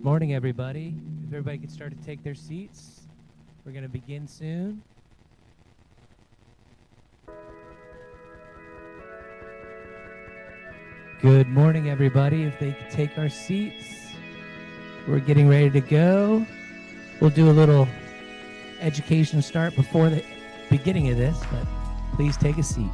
Morning, everybody. If everybody could start to take their seats, we're going to begin soon. Good morning, everybody. If they could take our seats, we're getting ready to go. We'll do a little education start before the beginning of this, but please take a seat.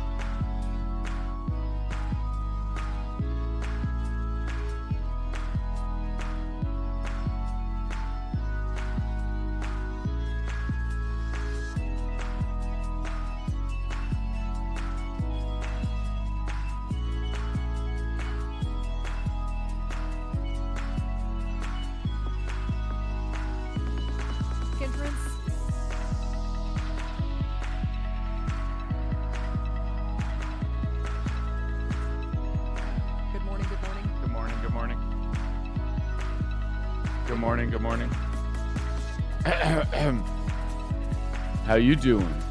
How you doing?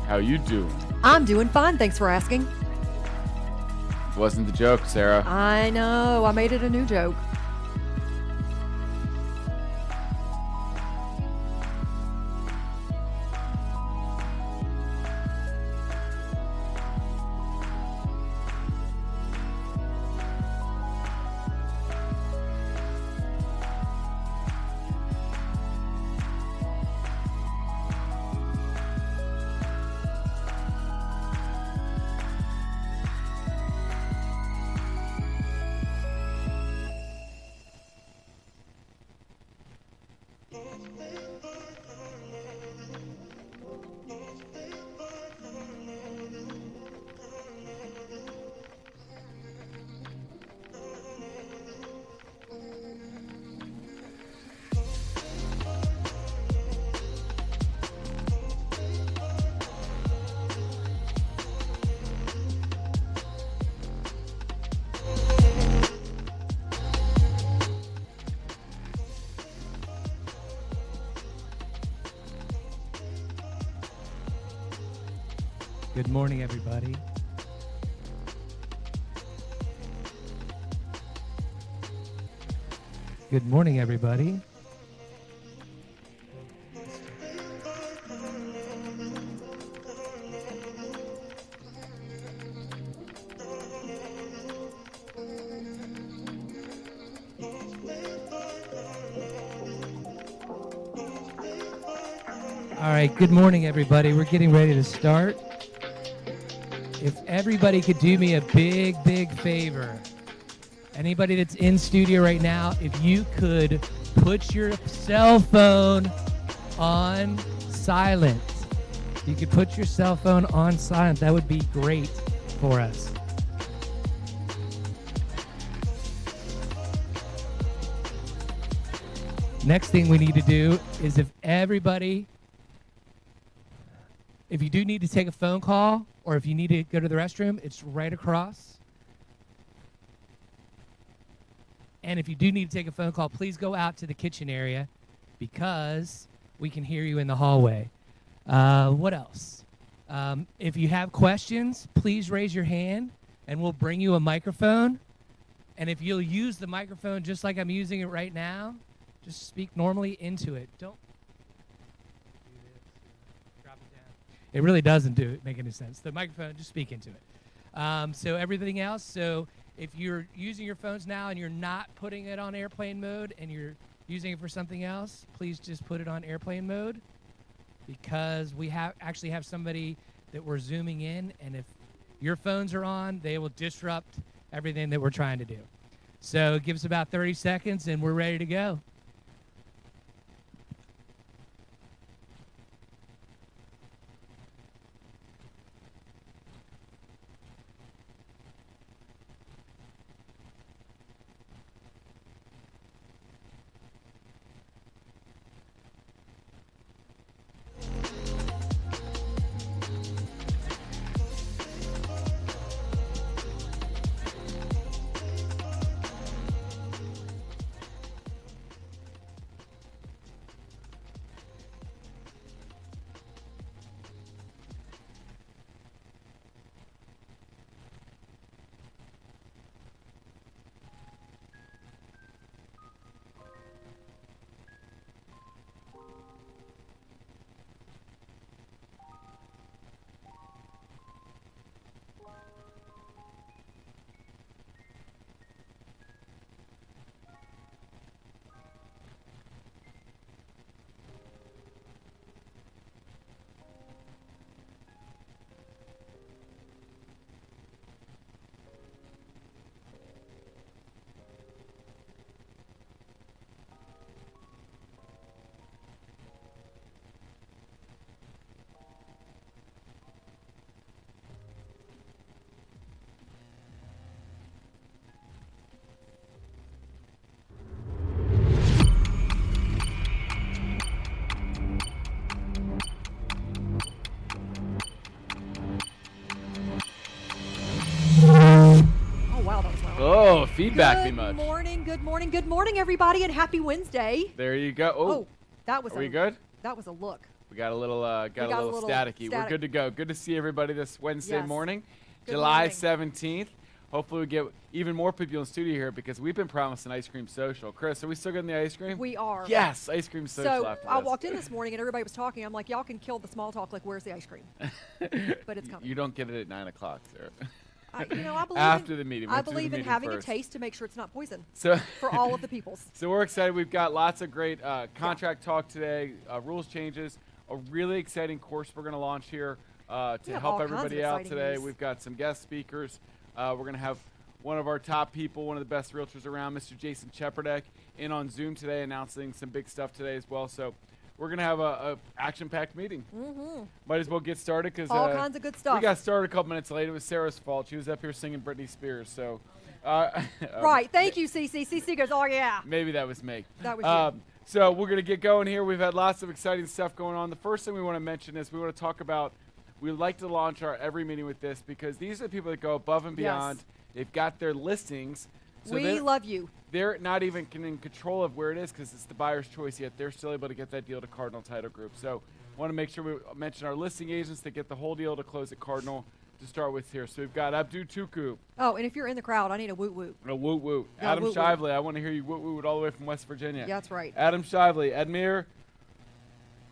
How you doing? I'm doing fine, thanks for asking. Wasn't the joke, Sarah? I know, I made it a new joke. Good morning, everybody. Good morning, everybody. All right, good morning, everybody. We're getting ready to start. If everybody could do me a big, big favor, anybody that's in studio right now, if you could put your cell phone on silent. You could put your cell phone on silent. That would be great for us. Next thing we need to do is if you do need to take a phone call, or if you need to go to the restroom, it's right across. And if you do need to take a phone call, please go out to the kitchen area because we can hear you in the hallway. What else? If you have questions, please raise your hand and we'll bring you a microphone. And if you'll use the microphone just like I'm using it right now, just speak normally into it. Don't It really doesn't make any sense. The microphone, just speak into it. So everything else, so if you're using your phones now and you're not putting it on airplane mode and you're using it for something else, please just put it on airplane mode because we actually have somebody that we're zooming in, and if your phones are on, they will disrupt everything that we're trying to do. So give us about 30 seconds and we're ready to go. feedback me much. Good morning, everybody, and happy Wednesday. There you go. Oh, that was Are we good? That was a look. We got a little staticky. We're good to go. Good to see everybody this Wednesday morning, July 17th. Hopefully we get even more people in the studio here because we've been promising ice cream social. Chris, are we still getting the ice cream? We are. Yes, ice cream social. So I walked in this morning and everybody was talking. I'm like, y'all can kill the small talk. Like, where's the ice cream? But it's coming. You don't get it at 9 o'clock, Sarah. I believe after the meeting. I believe in having a taste to make sure it's not poison. So for all of the peoples. So we're excited. We've got lots of great contract talk today, rules changes, a really exciting course we're going to launch here to help everybody out today. News. We've got some guest speakers. We're going to have one of our top people, one of the best realtors around, Mr. Jason Chepardek, in on Zoom today, announcing some big stuff today as well. So we're going to have a action-packed meeting. Might as well get started because all kinds of good stuff. We got started a couple minutes late. It was Sarah's fault. She was up here singing Britney Spears. So, right. Thank you, CC. CC goes, oh, yeah. Maybe that was me. That was you. So we're going to get going here. We've had lots of exciting stuff going on. The first thing we want to mention is we want to talk about, we like to launch our every meeting with this because these are the people that go above and beyond. Yes. They've got their listings. So we love you. They're not even in control of where it is because it's the buyer's choice yet. They're still able to get that deal to Cardinal Title Group. So want to make sure we mention our listing agents that get the whole deal to close at Cardinal to start with here. So we've got Abdu Tuku. Oh, and if you're in the crowd, I need a woot woot. A woot woot. Yeah, Adam woot Shively. I want to hear you woot woot all the way from West Virginia. Yeah, that's right. Adam Shively. Admir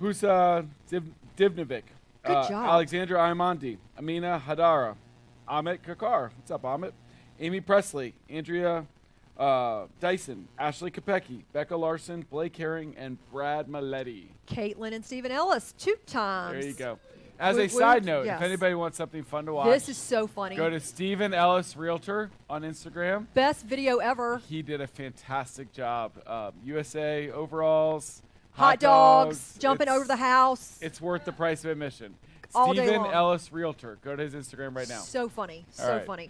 Divnovic. Good job. Alexandra Imandi. Amina Hadara. Amit Kakar. What's up, Amit? Amy Presley. Andrea Dyson. Ashley Kopecki. Becca Larson. Blake Herring. And Brad Maletti. Caitlin and Stephen Ellis, 2 times. There you go. As a side note, if anybody wants something fun to watch, this is so funny. Go to Stephen Ellis Realtor on Instagram. Best video ever. He did a fantastic job. USA overalls, hot dogs, jumping over the house. It's worth the price of admission. All day Stephen long. Ellis Realtor. Go to his Instagram right now. So funny. All So right. funny.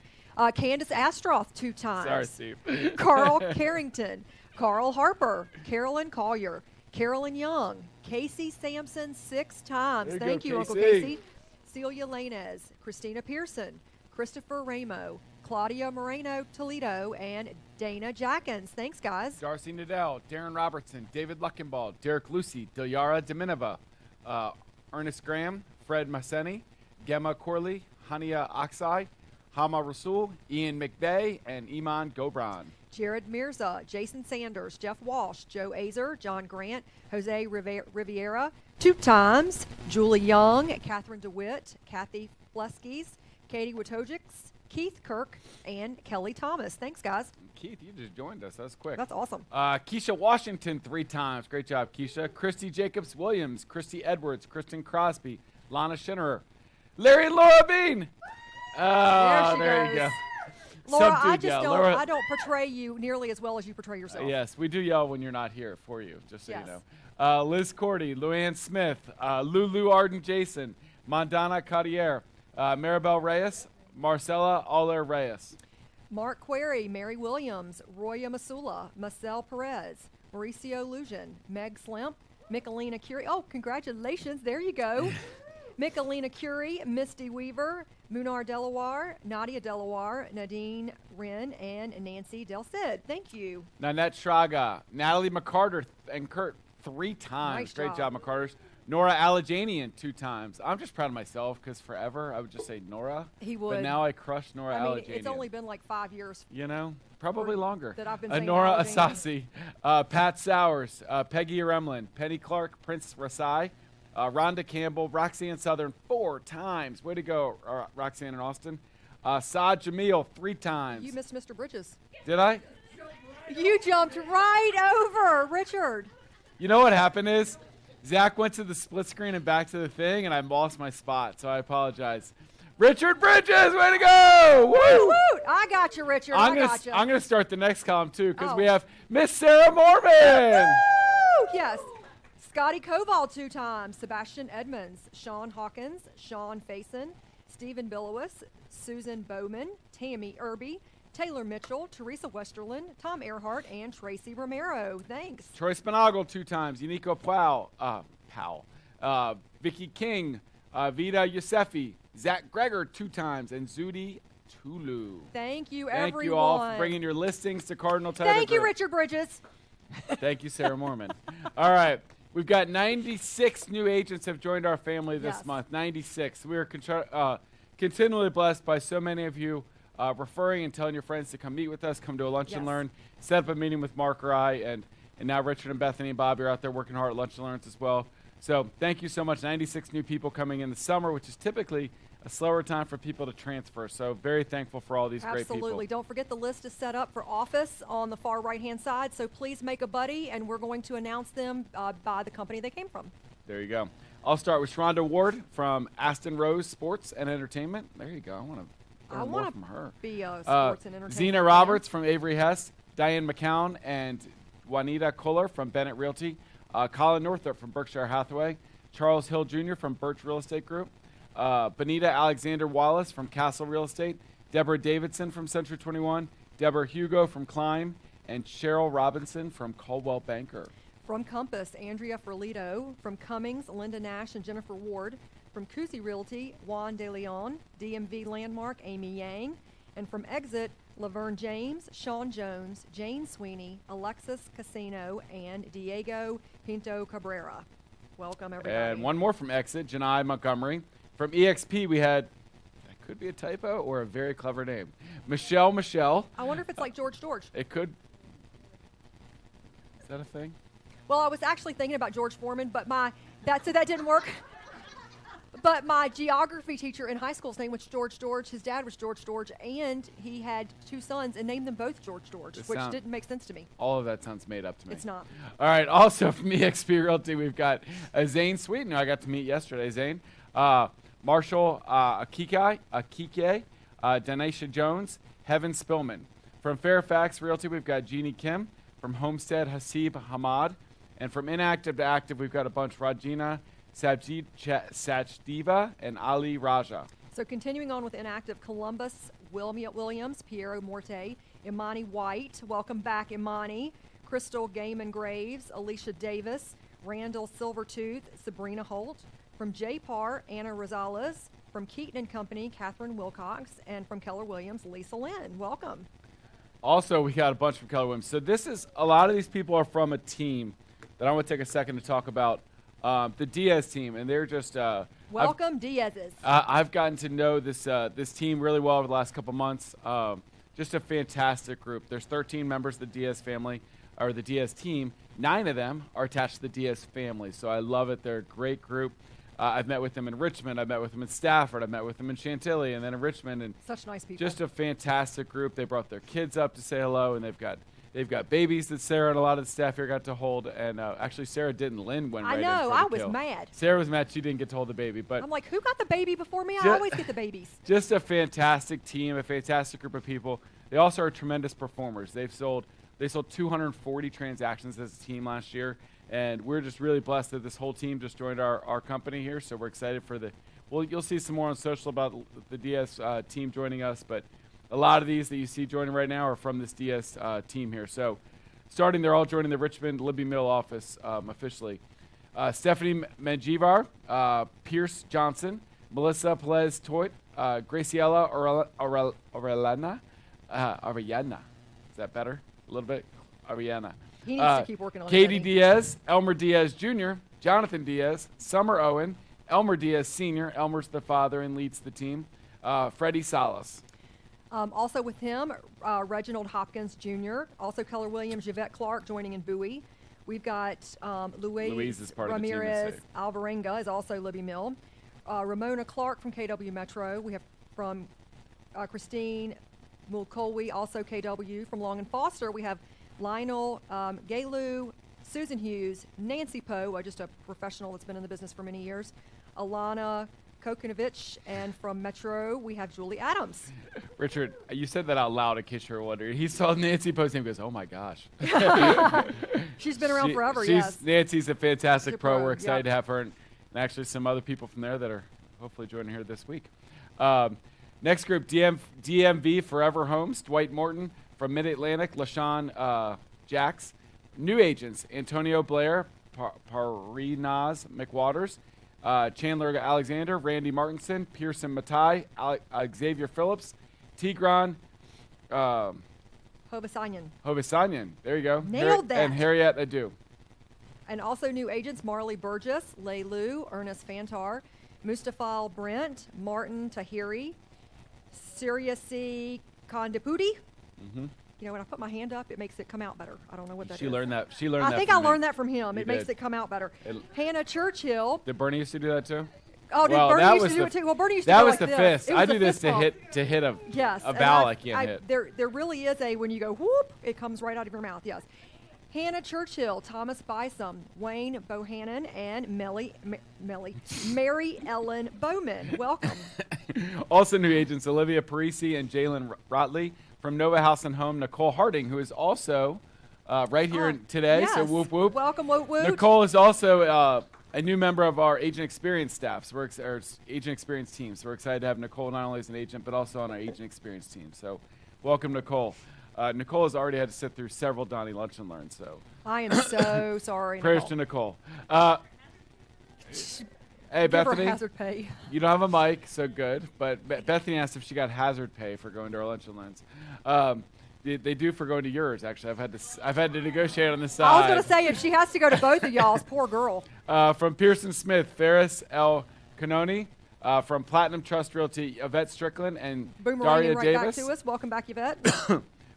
Candace Astroth, 2 times. Sorry, Steve. Carl Carrington, Carl Harper, Carolyn Collier, Carolyn Young, Casey Sampson, 6 times. There you go, Uncle Casey. Casey. Celia Lanez, Christina Pearson, Christopher Ramo, Claudia Moreno Toledo, and Dana Jackins. Thanks, guys. Darcy Nadell, Darren Robertson, David Luckenball, Derek Lucy, Dilyara Dominova, Ernest Graham, Fred Maseni, Gemma Corley, Hania Aksai, Hama Rasul, Ian McVeigh, and Iman Gobran. Jared Mirza, Jason Sanders, Jeff Walsh, Joe Azer, John Grant, Jose Riviera, 2 times, Julie Young, Catherine DeWitt, Kathy Fleskes, Katie Wojcicki, Keith Kirk, and Kelly Thomas. Thanks, guys. Keith, you just joined us. That was quick. That's awesome. Keisha Washington 3 times. Great job, Keisha. Christy Jacobs Williams, Christy Edwards, Kristen Crosby, Lana Schinnerer, Larry and Laura Bean. There you go. Laura, I don't portray you nearly as well as you portray yourself. Yes, we do yell when you're not here for you, just so you know. Liz Cordy, Luann Smith, Lulu Arden Jason, Mandana Cartier, Maribel Reyes, Marcela Aller Reyes. Mark Query, Mary Williams, Roya Masula, Marcel Perez, Mauricio Lujan, Meg Slimp, Michelina Curie. Oh, congratulations. There you go. Michelina Curie, Misty Weaver, Munar Delaware, Nadia Delaware, Nadine Wren, and Nancy Del Cid. Thank you. Nanette Shraga, Natalie McCarter, and Kurt 3 times. Nice Great job. job, McCarters. Nora Alajanian 2 times. I'm just proud of myself because forever I would just say Nora. He would. But now I crush Nora Alajanian. It's only been like 5 years. You know, probably longer. That I've been saying Nora Alajanian. Asasi, Pat Sowers, Peggy Remlin, Penny Clark, Prince Rasai, Rhonda Campbell, Roxanne Southern 4 times. Way to go, Roxanne and Austin. Saad Jamil 3 times. You missed Mr. Bridges. Did I? You jumped right over Richard. You know what happened is Zach went to the split screen and back to the thing, and I lost my spot, so I apologize. Richard Bridges, way to go! Woo! Woo! I got you, Richard. I'm gonna start the next column too, because we have Miss Sarah Mormon. Woo! Yes. Scotty Koval 2 times, Sebastian Edmonds, Sean Hawkins, Sean Faison, Stephen Billowis, Susan Bowman, Tammy Irby, Taylor Mitchell, Teresa Westerland, Tom Earhart, and Tracy Romero. Thanks. Troy Spinagle 2 times, Unico Vicky King, Vida Yosefi, Zach Greger 2 times, and Zudi Tulu. Thank you, Thank everyone. you all for bringing your listings to Cardinal Title. Thank you, Group. Richard Bridges. Thank you, Sarah Mormon. All right. We've got 96 new agents have joined our family this month. 96. We are continually blessed by so many of you referring and telling your friends to come meet with us, come to a lunch and learn, set up a meeting with Mark or I, and now Richard and Bethany and Bobby are out there working hard at lunch and learns as well. So thank you so much. 96 new people coming in the summer, which is typically a slower time for people to transfer. So very thankful for all these great people. Absolutely. Don't forget the list is set up for office on the far right-hand side. So please make a buddy, and we're going to announce them by the company they came from. There you go. I'll start with Sharonda Ward from Aston Rose Sports and Entertainment. There you go. I want to learn more from her. Be a sports and entertainment Zena fan. Roberts from Avery Hess, Diane McCown and Juanita Kohler from Bennett Realty, Colin Northup from Berkshire Hathaway, Charles Hill Jr. from Birch Real Estate Group, Benita Alexander Wallace from Castle Real Estate, Deborah Davidson from Century 21, Deborah Hugo from Klein, and Cheryl Robinson from Caldwell Banker. From Compass, Andrea Ferlito. From Cummings, Linda Nash and Jennifer Ward. From Cousy Realty, Juan De Leon. DMV Landmark, Amy Yang. And from Exit, Laverne James, Sean Jones, Jane Sweeney, Alexis Casino, and Diego Pinto Cabrera. Welcome, everybody. And one more from Exit, Janai Montgomery. From EXP, we had, that could be a typo or a very clever name, Michelle. I wonder if it's like George. It could. Is that a thing? Well, I was actually thinking about George Foreman, but that didn't work. But my geography teacher in high school's name was George. His dad was George, and he had two sons and named them both George, which didn't make sense to me. All of that sounds made up to me. It's not. All right. Also from EXP Realty, we've got Zane Sweeten, who I got to meet yesterday. Zane, Marshall Akike, Danisha Jones, Heaven Spillman. From Fairfax Realty, we've got Jeannie Kim. From Homestead, Hasib Hamad. And from Inactive to Active, we've got a bunch, Rajina Sachdeva and Ali Raja. So continuing on with Inactive, Columbus, Williams, Piero Morte, Imani White. Welcome back, Imani. Crystal Gaiman Graves, Alicia Davis, Randall Silvertooth, Sabrina Holt. From J-Par, Anna Rosales. From Keaton & Company, Catherine Wilcox. And from Keller Williams, Lisa Lynn. Welcome. Also, we got a bunch from Keller Williams. So a lot of these people are from a team that I want to take a second to talk about. The Diaz team, and they're just welcome, Diaz's. I've gotten to know this team really well over the last couple months. Just a fantastic group. There's 13 members of the Diaz family, or the Diaz team. 9 of them are attached to the Diaz family, so I love it. They're a great group. I've met with them in Richmond. I've met with them in Stafford. I've met with them in Chantilly, and then in Richmond. And such nice people. Just a fantastic group. They brought their kids up to say hello, and they've got babies that Sarah and a lot of the staff here got to hold. And actually, Sarah didn't. Lynn went right in for the kill. I was mad. Sarah was mad she didn't get to hold the baby. But I'm like, who got the baby before me? I always get the babies. Just a fantastic team, a fantastic group of people. They also are tremendous performers. They sold 240 transactions as a team last year. And we're just really blessed that this whole team just joined our company here. So we're excited for you'll see some more on social about the Diaz team joining us. But a lot of these that you see joining right now are from this Diaz team here. So starting, they're all joining the Richmond Libby Mill office officially. Stephanie Manjivar, Pierce Johnson, Melissa Pelez Toit, Graciela Orellana. Is that better? A little bit? Ariana. He needs to keep working on it. Katie Diaz, Elmer Diaz Jr., Jonathan Diaz, Summer Owen, Elmer Diaz Sr., Elmer's the father and leads the team, Freddie Salas. Also with him, Reginald Hopkins Jr., also Keller Williams, Yvette Clark joining in Bowie. We've got Louise is part Ramirez of the team Alvarenga is also Libby Mill. Ramona Clark from KW Metro. We have from Christine Mulcolwy, also KW. From Long and Foster, we have Lionel Galu, Susan Hughes, Nancy Poe, just a professional that's been in the business for many years, Alana Kokonovich, and from Metro, we have Julie Adams. Richard, you said that out loud in case you were wondering. He saw Nancy Poe's name and goes, oh my gosh. She's been around forever, yes. Nancy's a fantastic pro. We're excited yep. to have her and actually some other people from there that are hopefully joining here this week. Next group, DMV Forever Homes, Dwight Morton. From Mid-Atlantic, LaShawn Jacks. New agents, Antonio Blair, Parinaz McWaters, Chandler Alexander, Randy Martinson, Pearson Matai, Xavier Phillips, Tigran Hovasanyan. Hovisanyan. There you go. Nailed that. And Harriet Adu. And also new agents, Marley Burgess, Leilu, Ernest Fantar, Mustafa Brent, Martin Tahiri, Siriasi Kondipudi. Mm-hmm. You know, when I put my hand up, it makes it come out better. I don't know what that is. She learned that. She learned that. I think from I me. learned that from him. You It makes did. it come out better. Hannah Churchill. Did Bernie used to do that too? Oh, did Well, Bernie that used to was do the- it too? Well, Bernie used to That go was like the this. fist. It was I the do this fist to bump. hit a Yes. a and vowel I can't hit. There really is a, when you go whoop, it comes right out of your mouth. Yes. Hannah Churchill, Thomas Bysom, Wayne Bohannon, and Mary Ellen Bowman. Welcome. Also new agents Olivia Parisi and Jalen Rotley. From Nova House and Home, Nicole Harding, who is also right here today. Yes. So whoop whoop. Welcome, whoop whoop. Nicole is also a new member of our agent experience staff. So our agent experience team. So we're excited to have Nicole not only as an agent but also on our agent experience team. So welcome, Nicole. Nicole has already had to sit through several Donnie Lunch and Learn. So I am so sorry. prayers to Nicole. Hey, Give her Bethany. hazard pay. You don't have a mic, so good. But Bethany asked if she got hazard pay for going to our lunch and learns. They do for going to yours. Actually, I've had to negotiate on the side. I was going to say, if she has to go to both of y'all's, poor girl. From Pearson Smith, Ferris L. Canoni. From Platinum Trust Realty, Yvette Strickland and Daria Boomeranging right back Davis. to us. Welcome back, Yvette.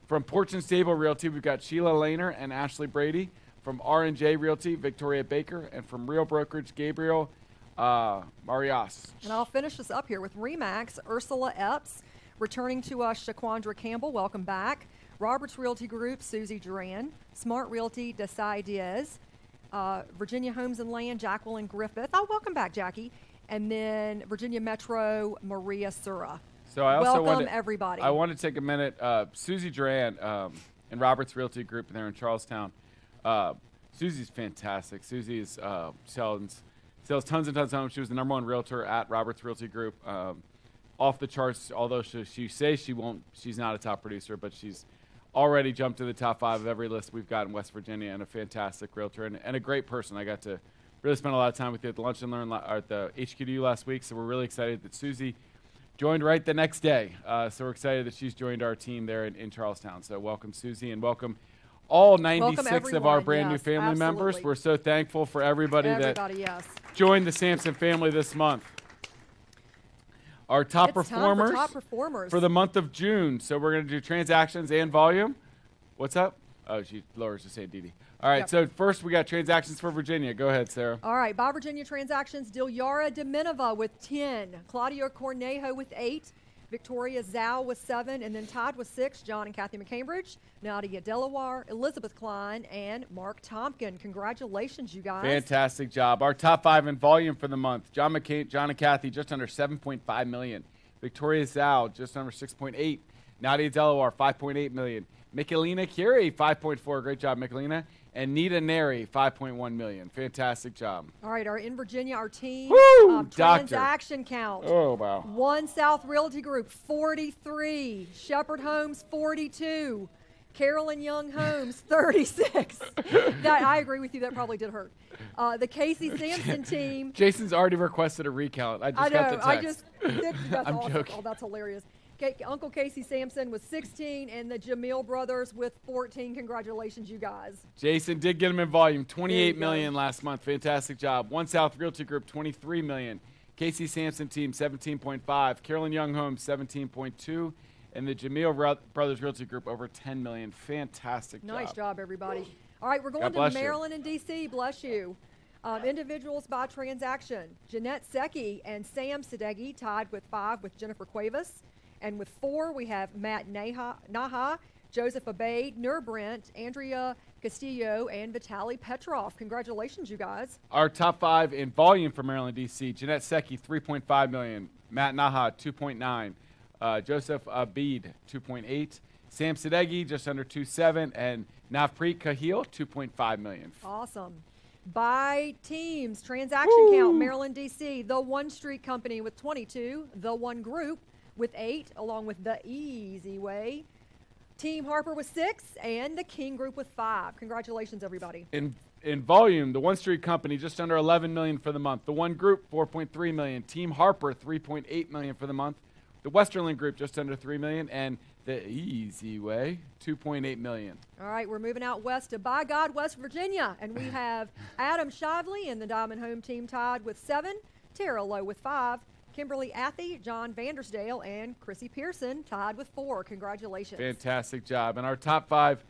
From Porch and Stable Realty, we've got Sheila Lehner and Ashley Brady. From R&J Realty, Victoria Baker. And from Real Brokerage, Gabriel Marias. And I'll finish this up here with Remax, Ursula Epps. Returning to us, Shaquandra Campbell, welcome back. Roberts Realty Group, Susie Duran. Smart Realty, Desai Diaz. Virginia Homes and Land, Jacqueline Griffith. Oh, welcome back, Jackie. And then Virginia Metro, Maria Sura. So I also welcome, everybody. I want to take a minute. Susie Duran and Roberts Realty Group there in Charlestown. Susie's fantastic. Susie's sells tons and tons of homes. She was the #1 realtor at Roberts Realty Group. Off the charts, although she says she won't. She's not a top producer, but she's already jumped to the top 5 of every list we've got in West Virginia, and a fantastic realtor and a great person. I got to really spend a lot of time with you at the Lunch and Learn at the HQDU last week, so we're really excited that Susie joined right the next day. So we're excited that she's joined our team there in Charlestown. So welcome, Susie, and welcome all 96 of our everyone. brand new Yes, family members. absolutely. We're so thankful for everybody that yes. joined the Samson family this month. Our top It's time performers for top performers. for the month of June. So we're going to do transactions and volume. What's up? Oh, she lowers to say Didi. All right, Yep. so first we got transactions for Virginia. Go ahead, Sarah. All right, by Virginia transactions, Dilyara Deminova with 10, Claudia Cornejo with 8, Victoria Zhao with 7, and then tied with 6, John and Kathy McCambridge, Nadia Delaware, Elizabeth Klein, and Mark Tompkin. Congratulations, you guys. Fantastic job. Our top 5 in volume for the month. John and Kathy, just under 7.5 million. Victoria Zhao, just under 6.8. Nadia Delaware, 5.8 million. Michelina Curie, 5.4. Great job, Michelina. And Nita Neri, 5.1 million. Fantastic job. All right, our in Virginia, our team Woo, doctor. transaction count. Oh, wow. 1 South Realty Group, 43. Shepherd Homes, 42. Carolyn Young Homes, 36. I agree with you. That probably did hurt. The Casey Sampson team. Jason's already requested a recount. I just got the text. I just did. That's I'm awesome. joking. Oh, that's hilarious. Uncle Casey Sampson with 16, and the Jamil brothers with 14. Congratulations, you guys. Jason did get him in volume. There you 28 go. million last month. Fantastic job. 1 South Realty Group, 23 million. Casey Sampson team, 17.5. Carolyn Young Homes, 17.2. And the Jamil Brothers Realty Group, over 10 million. Fantastic Nice job. job, everybody. All right, we're going God to bless you. Maryland and D.C. Bless you. Individuals by transaction. Jeanette Secchi and Sam Sadeghi tied with 5 with Jennifer Cuevas. And with 4, we have Matt Naha, Joseph Abade, Nur Brent, Andrea Castillo, and Vitaly Petrov. Congratulations, you guys. Our top 5 in volume for Maryland, D.C. Jeanette Secchi, 3.5 million. Matt Naha, 2.9. Joseph Abid, 2.8. Sam Sadeghi, just under 2.7. And Navpreet Kahil, 2.5 million. Awesome. By teams, transaction count, Maryland, D.C., the One Street Company with 22, the One Group with 8, along with the Easy Way. Team Harper with 6, and the King Group with 5. Congratulations, everybody. In volume, the One Street Company, just under 11 million for the month. The One Group, 4.3 million. Team Harper, 3.8 million for the month. The Westerland Group just under $3 million, and the Easy Way $2.8 million. All right, we're moving out west to By God, West Virginia, and we have Adam Shively and the Diamond Home team tied with 7, Tara Lowe with 5, Kimberly Athey, John Vandersdale, and Chrissy Pearson tied with 4. Congratulations. Fantastic job. And our top 5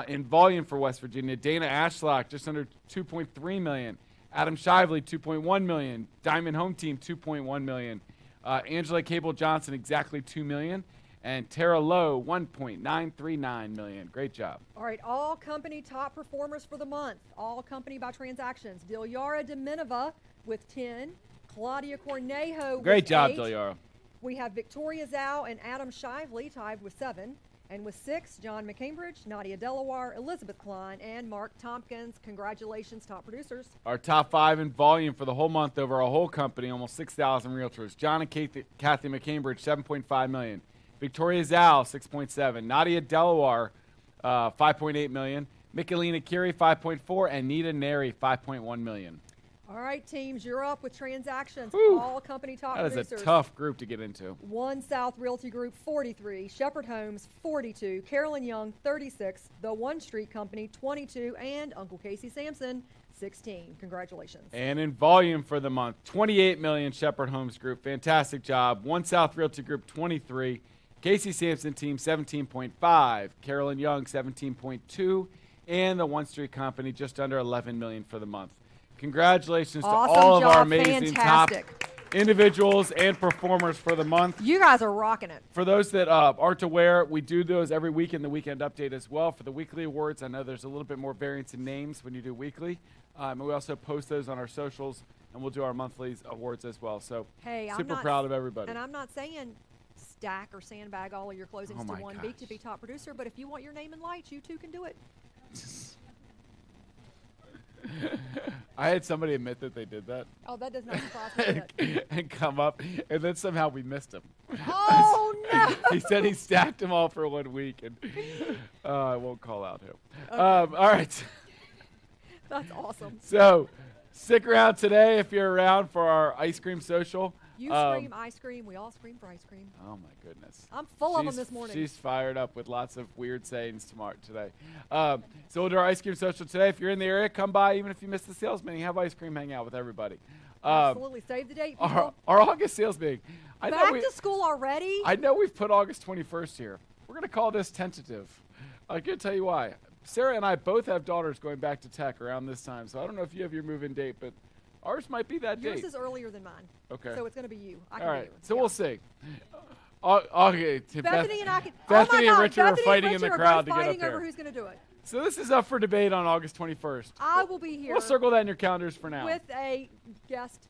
in volume for West Virginia, Dana Ashlock just under $2.3 million, Adam Shively $2.1 million, Diamond Home Team $2.1 million, Angela Cable Johnson exactly $2 million, and Tara Lowe $1.939 million. Great job. All right, all company top performers for the month, all company by transactions. Dilyara Deminova with 10, Claudia Cornejo Great with job, 8. Dilyara. We have Victoria Zhao and Adam Shively tied with 7. And with 6, John McCambridge, Nadia Delaware, Elizabeth Klein, and Mark Tompkins. Congratulations, top producers. Our top 5 in volume for the whole month over our whole company, almost 6,000 realtors. John and Kathy McCambridge, $7.5 million. Victoria Zhao, $6.7. Nadia Delaware, $5.8 million. Michelina Curie, $5.4. And Nita Neri, $5.1 million. All right, teams, you're up with transactions. Whew. All company top That is producers. a tough group to get into. One South Realty Group, 43. Shepherd Homes, 42. Carolyn Young, 36. The One Street Company, 22. And Uncle Casey Sampson, 16. Congratulations. And in volume for the month, $28 million Shepherd Homes Group. Fantastic job. One South Realty Group, 23. Casey Sampson Team, 17.5. Carolyn Young, 17.2. And the One Street Company, just under $11 million for the month. Congratulations Awesome to all of our job. amazing Fantastic. top individuals and performers for the month. You guys are rocking it. For those that aren't aware, we do those every week in the Weekend Update as well. For the weekly awards, I know there's a little bit more variance in names when you do weekly. And we also post those on our socials, and we'll do our monthly awards as well. So Hey, super proud of everybody. And I'm not saying stack or sandbag all of your closings Oh to my one week to be top producer, but if you want your name in lights, you too can do it. I had somebody admit that they did that Oh, that does not surprise me. and come up, and then somehow we missed him. Oh, no. He said he stacked them all for 1 week, and I won't call out him. Okay. All right. That's awesome. So stick around today if you're around for our ice cream social. You scream ice cream. We all scream for ice cream. Oh, my goodness. I'm full of them She's- this morning. She's fired up with lots of weird sayings today. So we'll do our ice cream social today. If you're in the area, come by. Even if you missed the sales meeting, have ice cream, hang out with everybody. Absolutely. Save the date, people. Our August sales meeting. Back to school already? I know we've put August 21st here. We're going to call this tentative. I'm going to tell you why. Sarah and I both have daughters going back to tech around this time, so I don't know if you have your move-in date, but ours might be that Yours date. is earlier than mine. Okay. So it's going to be you. I All can right. do it. So Yeah. we'll see. Okay. Bethany and I can. Bethany oh my and God, Richard are Bethany fighting and in the Richard are crowd both to get up fighting there. over who's going to do it. So this is up for debate on August 21st. I will be here We'll circle that in your calendars for now. with a guest.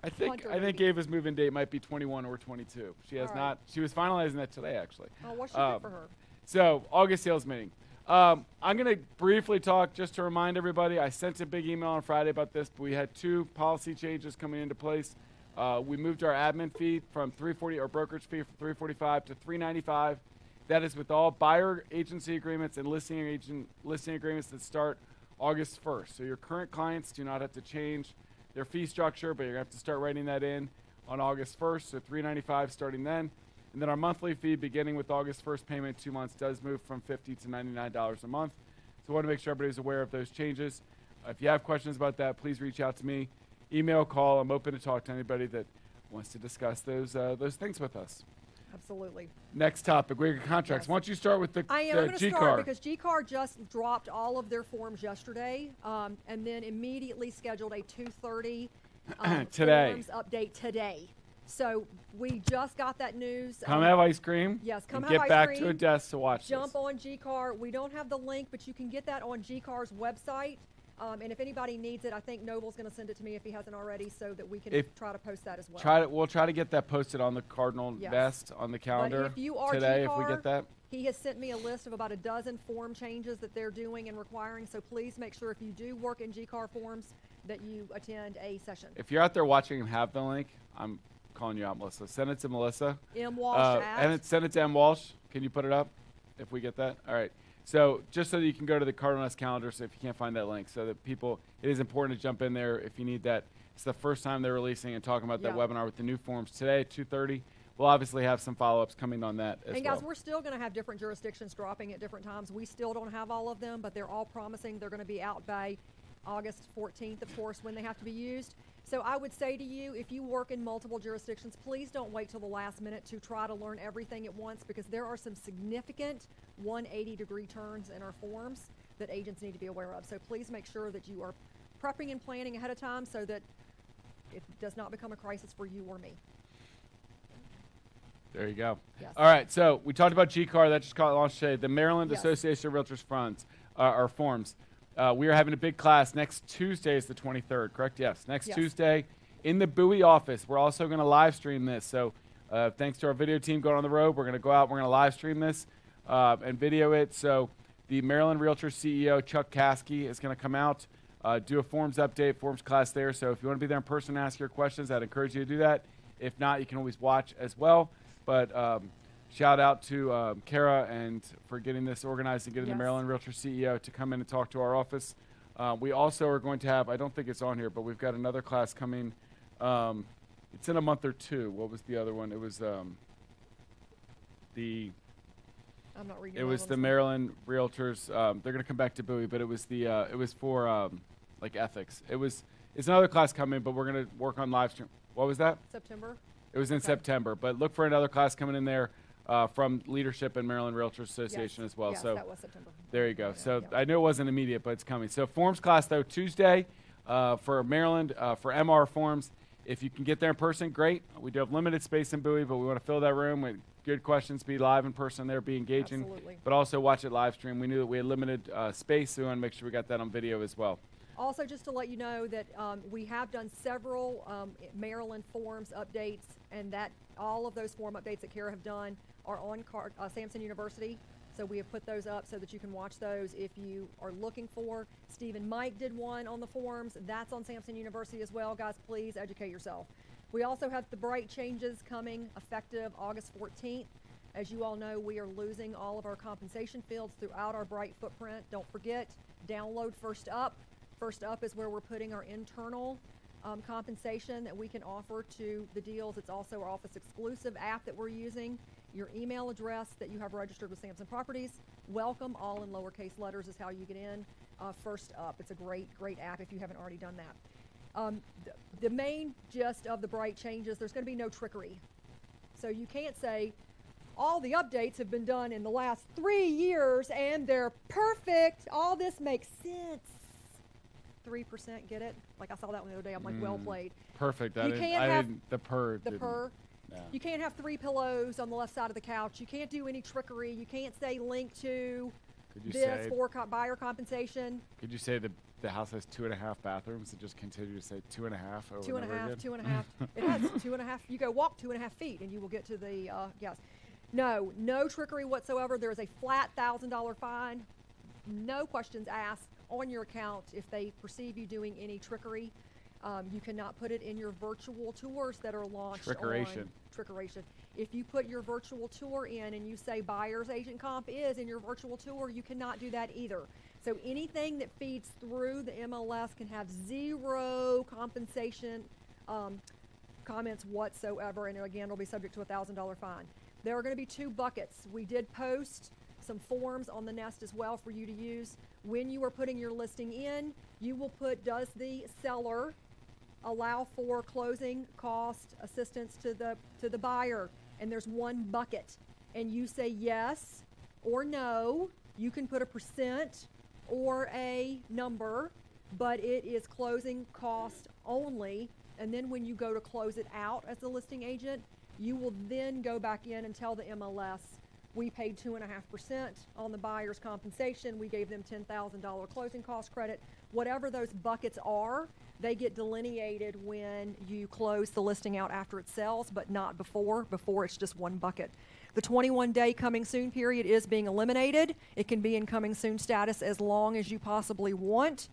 I think Hunter lady. Ava's move-in date might be 21 or 22. She has All right. not. She was finalizing that today, actually. Oh, what's she pick for her? So August sales meeting. I'm going to briefly talk just to remind everybody. I sent a big email on Friday about this, but we had 2 policy changes coming into place. We moved our admin fee from $340 or brokerage fee from $345 to $395. That is with all buyer agency agreements and listing agreements that start August 1st. So your current clients do not have to change their fee structure, but you're going to have to start writing that in on August 1st. So $395 starting then. And then our monthly fee beginning with August 1st payment 2 months does move from $50 to $99 a month. So I want to make sure everybody's aware of those changes. If you have questions about that, please reach out to me. Email, call. I'm open to talk to anybody that wants to discuss those things with us. Absolutely. Next topic, Wigger contracts. Yes. Why don't you start with the I am going to G-Car? start because G-Car just dropped all of their forms yesterday and then immediately scheduled a 2:30 Today. forms update today. So we just got that news. Come have ice cream. Yes, come and have get ice back cream. to a desk to watch Jump this. on G-Car. We don't have the link, but you can get that on G-Car's website. And if anybody needs it, I think Noble's going to send it to me if he hasn't already, so that we can try to post that as well. We'll try to get that posted on the Cardinal Yes. Vest on the calendar if you are today if we G-Car, get that. He has sent me a list of about a dozen form changes that they're doing and requiring. So please make sure if you do work in G-Car forms that you attend a session. If you're out there watching and have the link, I'm calling you out, Melissa. Send it to Melissa. M. Walsh And send it to M. Walsh. Can you put it up if we get that? All right. So just so that you can go to the Cardinal Nest calendar, so if you can't find that link, so that people, it is important to jump in there if you need that. It's the first time they're releasing and talking about that Yeah. webinar with the new forms today at 2:30. we'll obviously have some follow-ups coming on that as And guys, well. we're still going to have different jurisdictions dropping at different times. We still don't have all of them, but they're all promising they're going to be out by August 14th, of course, when they have to be used. So I would say to you, if you work in multiple jurisdictions, please don't wait till the last minute to try to learn everything at once, because there are some significant 180-degree turns in our forms that agents need to be aware of. So please make sure that you are prepping and planning ahead of time so that it does not become a crisis for you or me. There you go. Yes. All right, so we talked about G-Car. That just got launched today. The Maryland Yes. Association of Realtors funds, or forms. We are having a big class next Tuesday is the 23rd, correct? Yes, next Yes. Tuesday in the Bowie office. We're also going to live stream this. So thanks to our video team going on the road, we're going to go out, we're going to live stream this and video it. So the Maryland Realtors CEO, Chuck Caskey, is going to come out, do a forms update, forms class there. So if you want to be there in person and ask your questions, I'd encourage you to do that. If not, you can always watch as well. But shout out to Kara and for getting this organized and getting Yes. the Maryland Realtor CEO to come in and talk to our office. We also are going to have, I don't think it's on here, but we've got another class coming. It's in a month or two. What was the other one? It was I'm not reading. it live was on the this one. Maryland Realtors. They're going to come back to Bowie, but it was the it was for like ethics. It's another class coming, but we're going to work on live stream. What was that? September. It was in Okay. September, but look for another class coming in there from leadership and Maryland Realtors Association Yes. as well. Yes, So that was September. there you go. Yeah, So yeah. I know it wasn't immediate, but it's coming. So forms class though Tuesday for Maryland for MR forms. If you can get there in person, great. We do have limited space in Bowie, but we want to fill that room with good questions, be live in person there, be engaging, Absolutely. but also watch it live stream. We knew that we had limited space, so we want to make sure we got that on video as well. Also, just to let you know that we have done several Maryland forms updates, and that all of those form updates that Kara have done are on Samson University. So we have put those up so that you can watch those if you are looking for. Steve and Mike did one on the forms. That's on Samson University as well. Guys, please educate yourself. We also have the bright changes coming effective August 14th. As you all know, we are losing all of our compensation fields throughout our bright footprint. Don't forget, download First Up. First Up is where we're putting our internal compensation that we can offer to the deals. It's also our office exclusive app that we're using. Your email address that you have registered with Samson Properties. Welcome, all in lowercase letters is how you get in. First Up, it's a great app if you haven't already done that. The main gist of the bright changes, there's going to be no trickery. So you can't say, all the updates have been done in the last 3 years and they're perfect. All this makes sense. 3% get it? Like I saw that one the other day. I'm like, well played. Perfect. You can't have the purr. The didn't- purr. Yeah. You can't have 3 pillows on the left side of the couch. You can't do any trickery. You can't say link to Could you this say? for buyer compensation. Could you say the house has 2.5 bathrooms and just continue to say 2.5 over 2.5, and over again? 2.5. It has 2.5. You go walk 2.5 feet and you will get to the yes. No trickery whatsoever. There is a flat $1,000 fine. No questions asked on your account if they perceive you doing any trickery. You cannot put it in your virtual tours that are launched Trickeration. on Trickeration. If you put your virtual tour in and you say buyer's agent comp is in your virtual tour, you cannot do that either. So anything that feeds through the MLS can have zero compensation comments whatsoever, and again, it'll be subject to a $1,000 fine. There are going to be 2 buckets. We did post some forms on the Nest as well for you to use. When you are putting your listing in, you will put, does the seller allow for closing cost assistance to the buyer? And there's 1 bucket, and you say yes or no. You can put a percent or a number, but it is closing cost only. And then when you go to close it out as the listing agent, you will then go back in and tell the MLS, we paid 2.5% on the buyer's compensation. We gave them $10,000 closing cost credit. Whatever those buckets are, they get delineated when you close the listing out after it sells, but not before. Before, it's just 1 bucket. The 21-day coming soon period is being eliminated. It can be in coming soon status as long as you possibly want.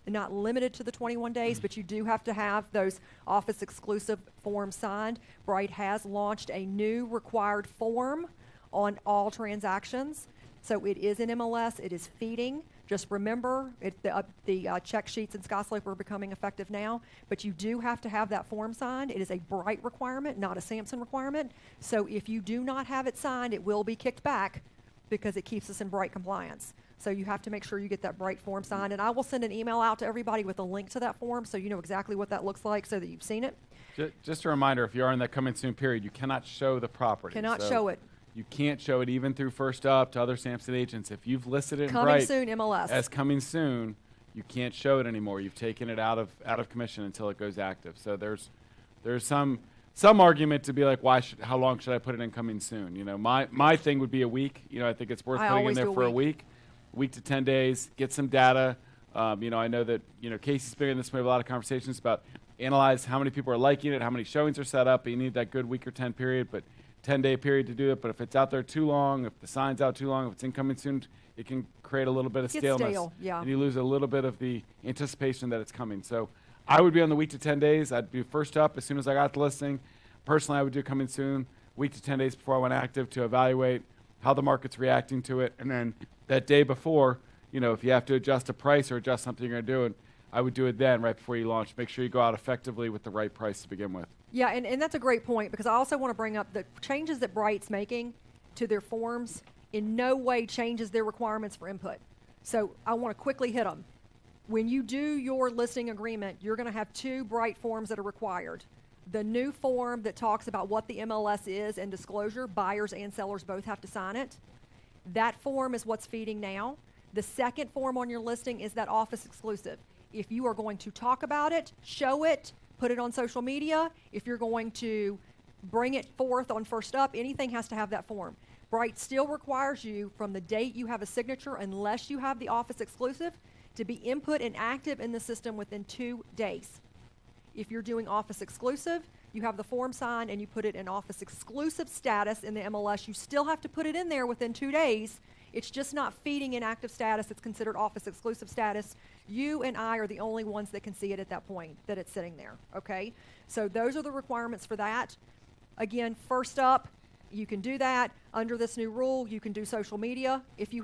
Not limited to the 21 days, but you do have to have those office exclusive forms signed. Bright has launched a new required form on all transactions. So it is in MLS. It is feeding. Just remember, the check sheets in SkySlope are becoming effective now, but you do have to have that form signed. It is a Bright requirement, not a Samson requirement. So if you do not have it signed, it will be kicked back because it keeps us in Bright compliance. So you have to make sure you get that Bright form signed. And I will send an email out to everybody with a link to that form so you know exactly what that looks like so that you've seen it. Just a reminder, if you are in that coming soon period, you cannot show the property. Cannot show it. You can't show it even through First Up to other Samson agents. If you've listed it in Coming Bright soon MLS. as coming soon, you can't show it anymore. You've taken it out of commission until it goes active. So there's some argument to be like, how long should I put it in coming soon? You know, my thing would be a week. You know, I think it's worth putting in there for a week to 10 days, get some data. You know, I know that, you know, Casey's been in this. We have a lot of conversations about analyze how many people are liking it, how many showings are set up. You need that good week or 10 period, but 10-day period to do it. But if it's out there too long, if the sign's out too long, if it's incoming soon, it can create a little bit of staleness. Yeah. And you lose a little bit of the anticipation that it's coming. So I would be on the week to 10 days. I'd be First Up as soon as I got the listing. Personally, I would do coming soon, week to 10 days before I went active to evaluate how the market's reacting to it. And then that day before, you know, if you have to adjust a price or adjust something you're going to do, and I would do it then right before you launch. Make sure you go out effectively with the right price to begin with. Yeah, and that's a great point because I also want to bring up the changes that Bright's making to their forms in no way changes their requirements for input. So I want to quickly hit them. When you do your listing agreement, you're going to have 2 Bright forms that are required. The new form that talks about what the MLS is and disclosure, buyers and sellers both have to sign it. That form is what's feeding now. The second form on your listing is that office exclusive. If you are going to talk about it, show it, put it on social media, if you're going to bring it forth on First Up, anything has to have that form. Bright still requires you from the date you have a signature, unless you have the office exclusive, to be input and active in the system within 2 days. If you're doing office exclusive, you have the form signed and you put it in office exclusive status in the MLS. You still have to put it in there within 2 days. It's just not feeding in active status. It's considered office exclusive status. You and I are the only ones that can see it at that point that it's sitting there, okay? So those are the requirements for that. Again, First Up, you can do that. Under this new rule, you can do social media. If you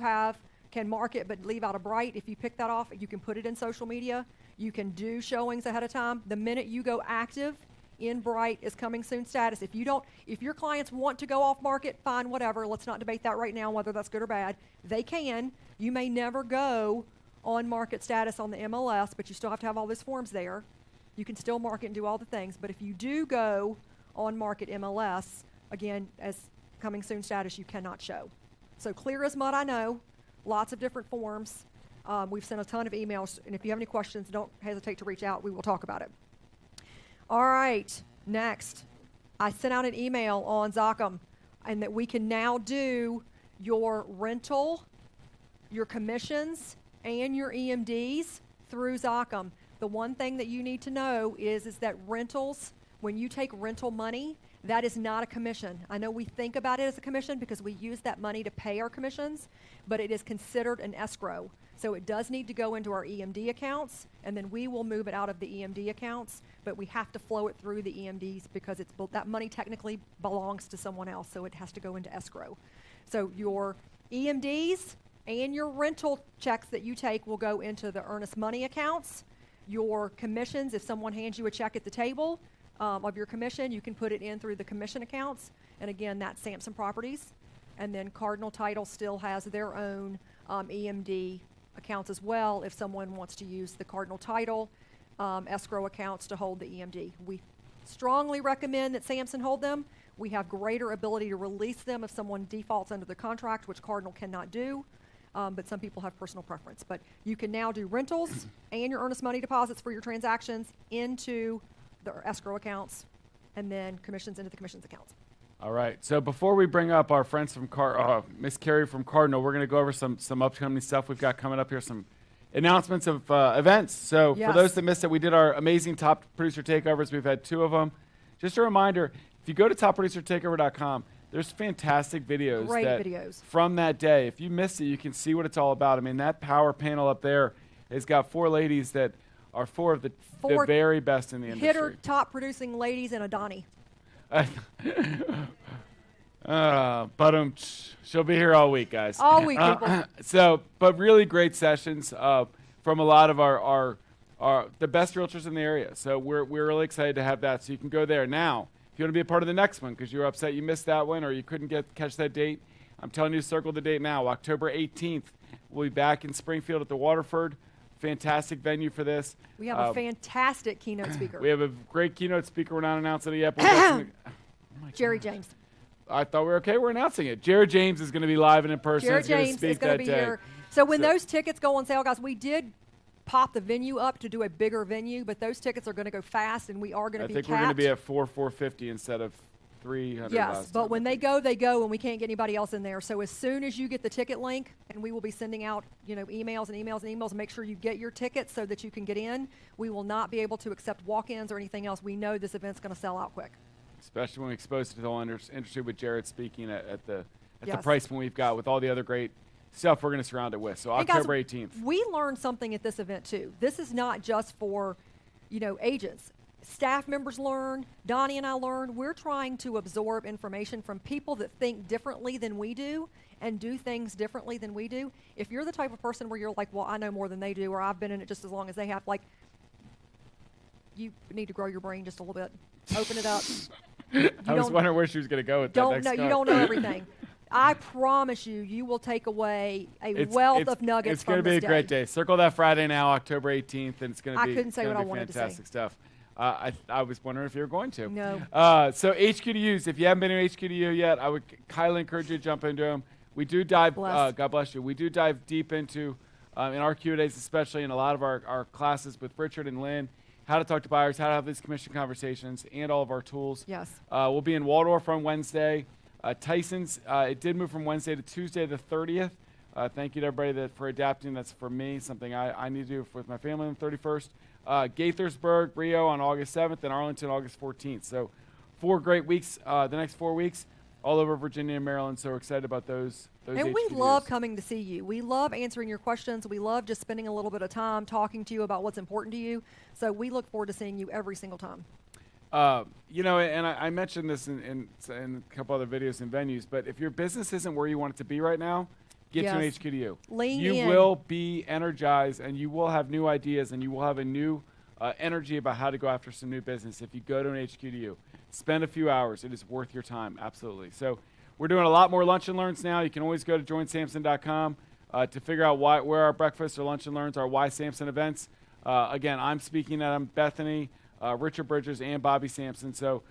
can mark it but leave out a Bright, if you pick that off, you can put it in social media. You can do showings ahead of time. The minute you go active in Bright is coming soon status. If your clients want to go off market, fine, whatever. Let's not debate that right now, whether that's good or bad. They can. You may never go on market status on the MLS, but you still have to have all those forms there. You can still market and do all the things. But if you do go on market MLS, again, as coming soon status, you cannot show. So clear as mud, I know. Lots of different forms. We've sent a ton of emails, and if you have any questions, don't hesitate to reach out. We will talk about it. All right, next. I sent out an email on Zachem, and that we can now do your rental, your commissions, and your EMDs through Zachem. The one thing that you need to know is that rentals, when you take rental money, that is not a commission. I know we think about it as a commission because we use that money to pay our commissions, but it is considered an escrow. So it does need to go into our EMD accounts, and then we will move it out of the EMD accounts, but we have to flow it through the EMDs because that money technically belongs to someone else, so it has to go into escrow. So your EMDs and your rental checks that you take will go into the earnest money accounts. Your commissions, if someone hands you a check at the table of your commission, you can put it in through the commission accounts. And again, that's Samson Properties. And then Cardinal Title still has their own EMD accounts as well if someone wants to use the Cardinal Title escrow accounts to hold the EMD. We strongly recommend that Samson hold them. We have greater ability to release them if someone defaults under the contract, which Cardinal cannot do. But some people have personal preference. But you can now do rentals and your earnest money deposits for your transactions into the escrow accounts, and then commissions into the commissions accounts. All right. So before we bring up our friends from Miss Carrie from Cardinal, we're going to go over some upcoming stuff we've got coming up here, some announcements of events. So Yes. for those that missed it, we did our amazing top producer takeovers. We've had 2 of them. Just a reminder, if you go to topproducertakeover.com, there's fantastic videos. Great videos. From that day. If you missed it, you can see what it's all about. I mean, that power panel up there has got 4 ladies that are 4 of the very best in the industry. Hitter top producing ladies and a Donnie. She'll be here all week, guys. All week, people. But really great sessions from a lot of our the best realtors in the area. So we're really excited to have that. So you can go there now. If you want to be a part of the next one because you're upset you missed that one or you couldn't catch that date, I'm telling you to circle the date now. October 18th, we'll be back in Springfield at the Waterford. Fantastic venue for this. We have a fantastic keynote speaker. We have a great keynote speaker. We're not announcing it yet. But Jerry James. I thought we were okay. We're announcing it. Jared James is going to be live and in person. Jared James is going to be here. So when those tickets go on sale, guys, we did pop the venue up to do a bigger venue, but those tickets are going to go fast, and we are going to be capped. I think we're going to be at $450 instead of $300. Yes, but when they go, and we can't get anybody else in there. So as soon as you get the ticket link, and we will be sending out, emails and emails and emails, make sure you get your tickets so that you can get in. We will not be able to accept walk-ins or anything else. We know this event's going to sell out quick. Especially when we expose it to the whole industry with Jared speaking at the price point we've got with all the other great stuff we're going to surround it with. So October 18th. We learned something at this event too. This is not just for, agents. Staff members learn. Donnie and I learn. We're trying to absorb information from people that think differently than we do and do things differently than we do. If you're the type of person where you're like, well, I know more than they do, or I've been in it just as long as they have, you need to grow your brain just a little bit. Open it up. I was wondering where she was going to go with that. You don't know everything. I promise you will take away a wealth of nuggets. It's going to be a great day. Circle that Friday now, October 18th, and it's going to be. I couldn't say what I wanted to say. Fantastic stuff. I was wondering if you were going to. No. So HQ2Us, if you haven't been to HQ2U yet, I would highly encourage you to jump into them. We do dive. God bless you. We do dive deep into in our Q&As, especially in a lot of our classes with Richard and Lynn. How to talk to buyers, how to have these commission conversations, and all of our tools. Yes. We'll be in Waldorf on Wednesday. Tyson's, it did move from Wednesday to Tuesday the 30th. Thank you to everybody for adapting. That's for me, something I need to do with my family on the 31st. Gaithersburg, Rio on August 7th, and Arlington August 14th. So 4 great weeks, the next 4 weeks, all over Virginia and Maryland. So we're excited about those and we love coming to see you. We love answering your questions. We love just spending a little bit of time talking to you about what's important to you. So we look forward to seeing you every single time. And I mentioned this in a couple other videos and venues, but if your business isn't where you want it to be right now, get to an HQ2U. Lean in. You will be energized, and you will have new ideas, and you will have a new energy about how to go after some new business if you go to an HQ2U. Spend a few hours. It is worth your time, absolutely. So we're doing a lot more lunch and learns now. You can always go to joinsamson.com to figure out where our breakfast or lunch and learns are, why Samson events. Again, I'm speaking at them, Bethany, Richard Bridgers, and Bobby Sampson. So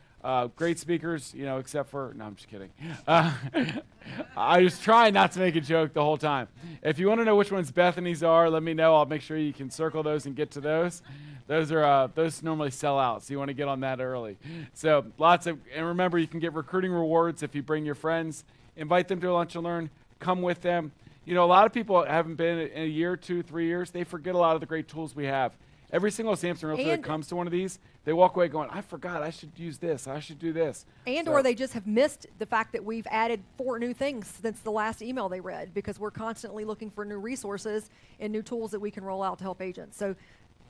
great speakers, except for, no, I'm just kidding. I was trying not to make a joke the whole time. If you want to know which ones Bethany's are, let me know. I'll make sure you can circle those and get to those. Those normally sell out, so you want to get on that early. So and remember, you can get recruiting rewards if you bring your friends, invite them to a lunch and learn, come with them. A lot of people haven't been in a year, 2, 3 years. They forget a lot of the great tools we have. Every single Samson realtor that comes to one of these, they walk away going, I forgot, I should use this, I should do this. Or they just have missed the fact that we've added 4 new things since the last email they read, because we're constantly looking for new resources and new tools that we can roll out to help agents. So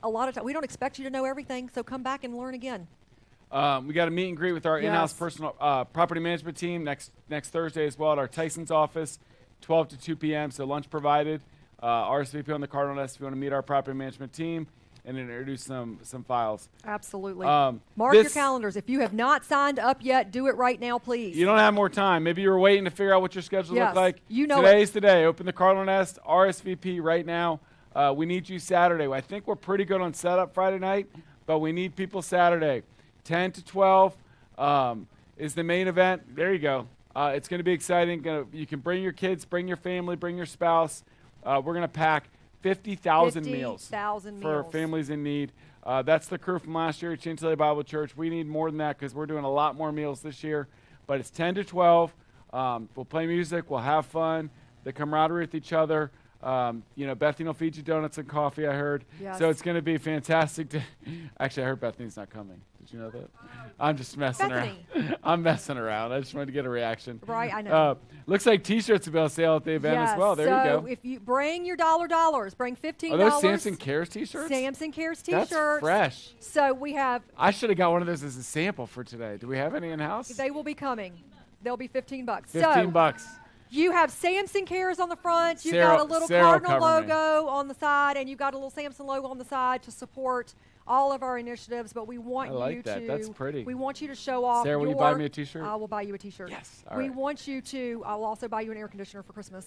a lot of time, we don't expect you to know everything, so come back and learn again. We got a meet and greet with our in-house personal property management team next Thursday as well at our Tyson's office, 12 to 2 p.m., so lunch provided. RSVP on the Cardinal Title if you want to meet our property management team and introduce some files. Absolutely. Mark your calendars. If you have not signed up yet, do it right now, please. You don't have more time. Maybe you were waiting to figure out what your schedule looked like. Today's today. Open the Cardinal Nest, RSVP right now. We need you Saturday. I think we're pretty good on setup Friday night, but we need people Saturday. 10 to 12 is the main event. There you go. It's going to be exciting. You can bring your kids, bring your family, bring your spouse. We're going to pack 50,000 meals for families in need. That's the crew from last year at Chantilly Bible Church. We need more than that because we're doing a lot more meals this year. But it's 10 to 12. We'll play music. We'll have fun. The camaraderie with each other. Bethany will feed you donuts and coffee, I heard. Yes. So it's going to be fantastic. Actually, I heard Bethany's not coming. Did you know that? I'm just messing around. I'm messing around. I just wanted to get a reaction. Right, I know. Looks like T-shirts will be on sale at the event as well. There you go. So if you bring your dollars, bring $15. Are those Samson Cares T-shirts? Samson Cares T-shirts. That's fresh. So we have. I should have got one of those as a sample for today. Do we have any in-house? They will be coming. They'll be $15. 15 bucks. You have Samson Cares on the front. You've Sarah- got a little Sarah Cardinal cover me. logo on the side, and you've got a little Samson logo on the side to support all of our initiatives. But we want I like you that. to. That's pretty. We want you to show off. Sarah, will you buy me a T-shirt? I will buy you a T-shirt. Yes. All We right. want you to. I will also buy you an air conditioner for Christmas.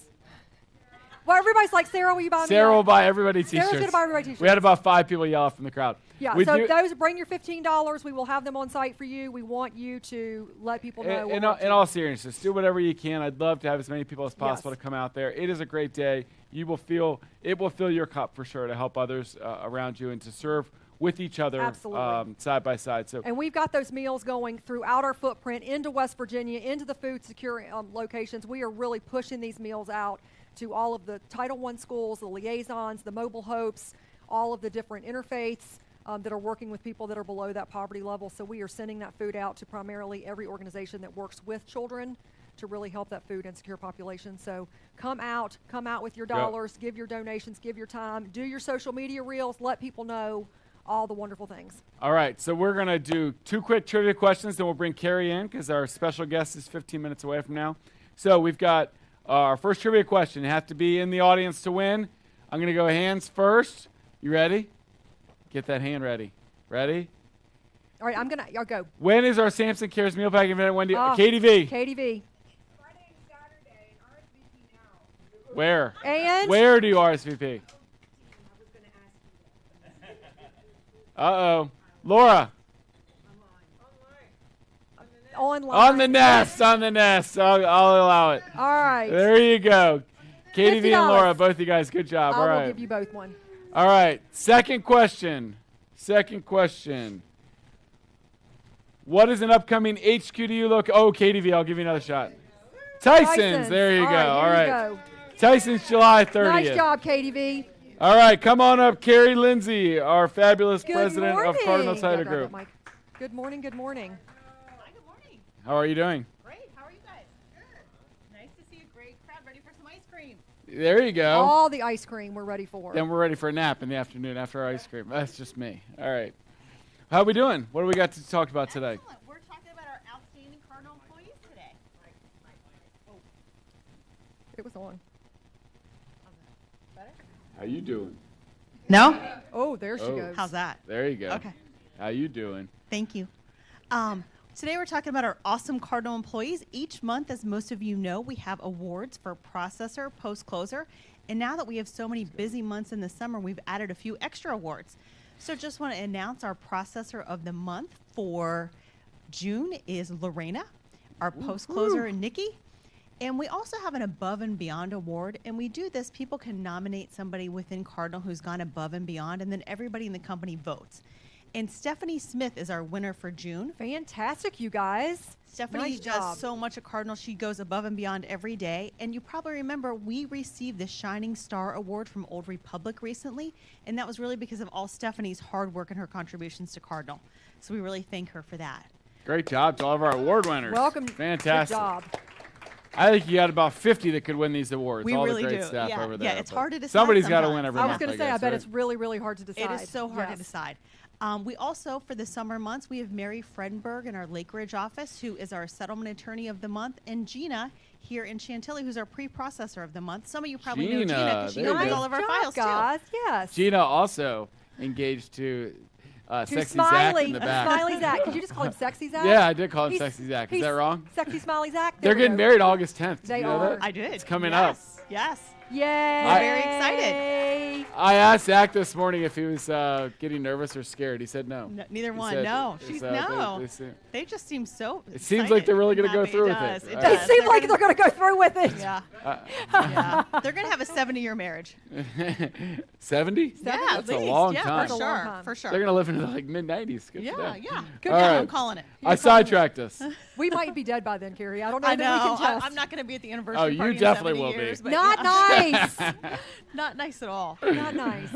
Well, everybody's like, Sarah, will you buy me? Sarah a-" will buy everybody Sarah's T-shirts. gonna buy everybody T-shirts. We had about 5 people yell out from the crowd. Yeah, We so do- those bring your $15. We will have them on site for you. We want you to let people know. what In we're up to. all seriousness, do whatever you can. I'd love to have as many people as possible Yes. to come out there. It is a great day. It will fill your cup for sure to help others around you and to serve with each other Absolutely. side by side. So And we've got those meals going throughout our footprint into West Virginia, into the food secure locations. We are really pushing these meals out to all of the Title I schools, the liaisons, the mobile hopes, all of the different interfaiths that are working with people that are below that poverty level. So we are sending that food out to primarily every organization that works with children to really help that food insecure population. So come out with your dollars, give your donations, give your time, do your social media reels, let people know all the wonderful things. all right, so we're going to do 2 quick trivia questions, then we'll bring Carrie in because our special guest is 15 minutes away from now. So we've got our first trivia question. You have to be in the audience to win. I'm going to go hands first. You ready? Get that hand ready. Ready? All right, I'll go. When is our Samson Cares meal pack event? Wendy, Oh, KDV. KDV. Friday and Saturday, and RSVP now. Where? And Where do you RSVP? I was going to ask you that. Uh-oh. Laura. online. On the nest. I'll allow it. All right. There you go. KDV and $50. Laura, both you guys, good job. I All will right. give you both one. All right. Second question. What is an upcoming HQDU look? Oh, KDV, I'll give you another shot. Tyson's. There you go. All Here right. you go. Tyson's July 30th. Nice job, KDV. All right, come on up, Carrie Lindsay, our fabulous Good president morning. of Cardinal Title Yeah, grab Group. that mic. Good morning. Good morning. Hi, good morning. How are you doing? Great. How are you guys? Good. Nice to see a great crowd ready for some ice cream. There you go. All the ice cream we're ready for. Then we're ready for a nap in the afternoon after our ice cream. That's just me. All right. How are we doing? What do we got to talk about today? Excellent. We're talking about our outstanding Cardinal employees today. It was on. Better? How you doing? No? Oh, there she Oh. goes. How's that? There you go. Okay. How you doing? Thank you. Today we're talking about our awesome Cardinal employees. Each month, as most of you know, we have awards for processor, post-closer. And now that we have so many busy months in the summer, we've added a few extra awards. So just want to announce our processor of the month for June is Lorena, our post-closer Nikki. And we also have an Above and Beyond award. And we do this, people can nominate somebody within Cardinal who's gone above and beyond, and then everybody in the company votes. And Stephanie Smith is our winner for June. Fantastic, you guys. Stephanie Nice does job. so much at Cardinal. She goes above and beyond every day. And you probably remember we received the Shining Star Award from Old Republic recently. And that was really because of all Stephanie's hard work and her contributions to Cardinal. So we really thank her for that. Great job to all of our award winners. Welcome. Fantastic. Good job. I think you got about 50 that could win these awards. We all really the great do. staff Yeah, over there. yeah, it's But hard to decide Somebody's got to sometimes. win every I was month, going to say, I guess, bet right? it's really, really hard to decide. It is so hard Yes. to decide. We also, for the summer months, we have Mary Fredenberg in our Lake Ridge office, who is our settlement attorney of the month, and Gina here in Chantilly, who's our pre-processor of the month. Some of you probably know Gina because she there you opens go. all of our Nice files job, guys. Yes. Gina also engaged to To Sexy Smiley, Zach in the back. Smiley Zach. Did you just call him Sexy Zach? Yeah, I did call him He's- Sexy Zach. Is he's that wrong? Sexy Smiley Zach. They're There we getting go. married August 10th. Did They you know are. that? I did. It's coming yes. up. Yes. Yay! Very excited. I asked Zach this morning if he was getting nervous or scared. He said no. Neither He one. said- No. he She's said no. they They just seem so. It seems like they're really gonna go through with it. does. All They right. seem like they're going to go through with it. Yeah. Uh, Yeah. They're gonna have a 70-year marriage. 70? Yeah, That's at a least. long yeah, time. For That's a long sure. time. For sure. They're going to live into the like mid-90s. Good for Yeah. them. Yeah. Good All job. right. I'm calling it. I sidetracked us. We might be dead by then, Carrie. I don't know I that know. we can test. I'm not going to be at the anniversary Oh, you party in definitely 70 will be. years, but Not yeah. nice. Not nice at all. Not nice.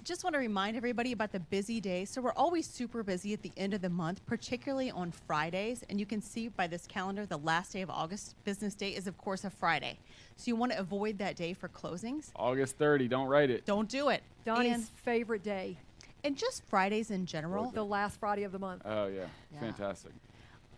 Just want to remind everybody about the busy days. So we're always super busy at the end of the month, particularly on Fridays. And you can see by this calendar, the last day of August business day is, of course, a Friday. So you want to avoid that day for closings. August 30. Don't write it. Don't do it. Donnie's favorite day, And just Fridays in general. the last Friday of the month. Oh, yeah. Yeah. Fantastic.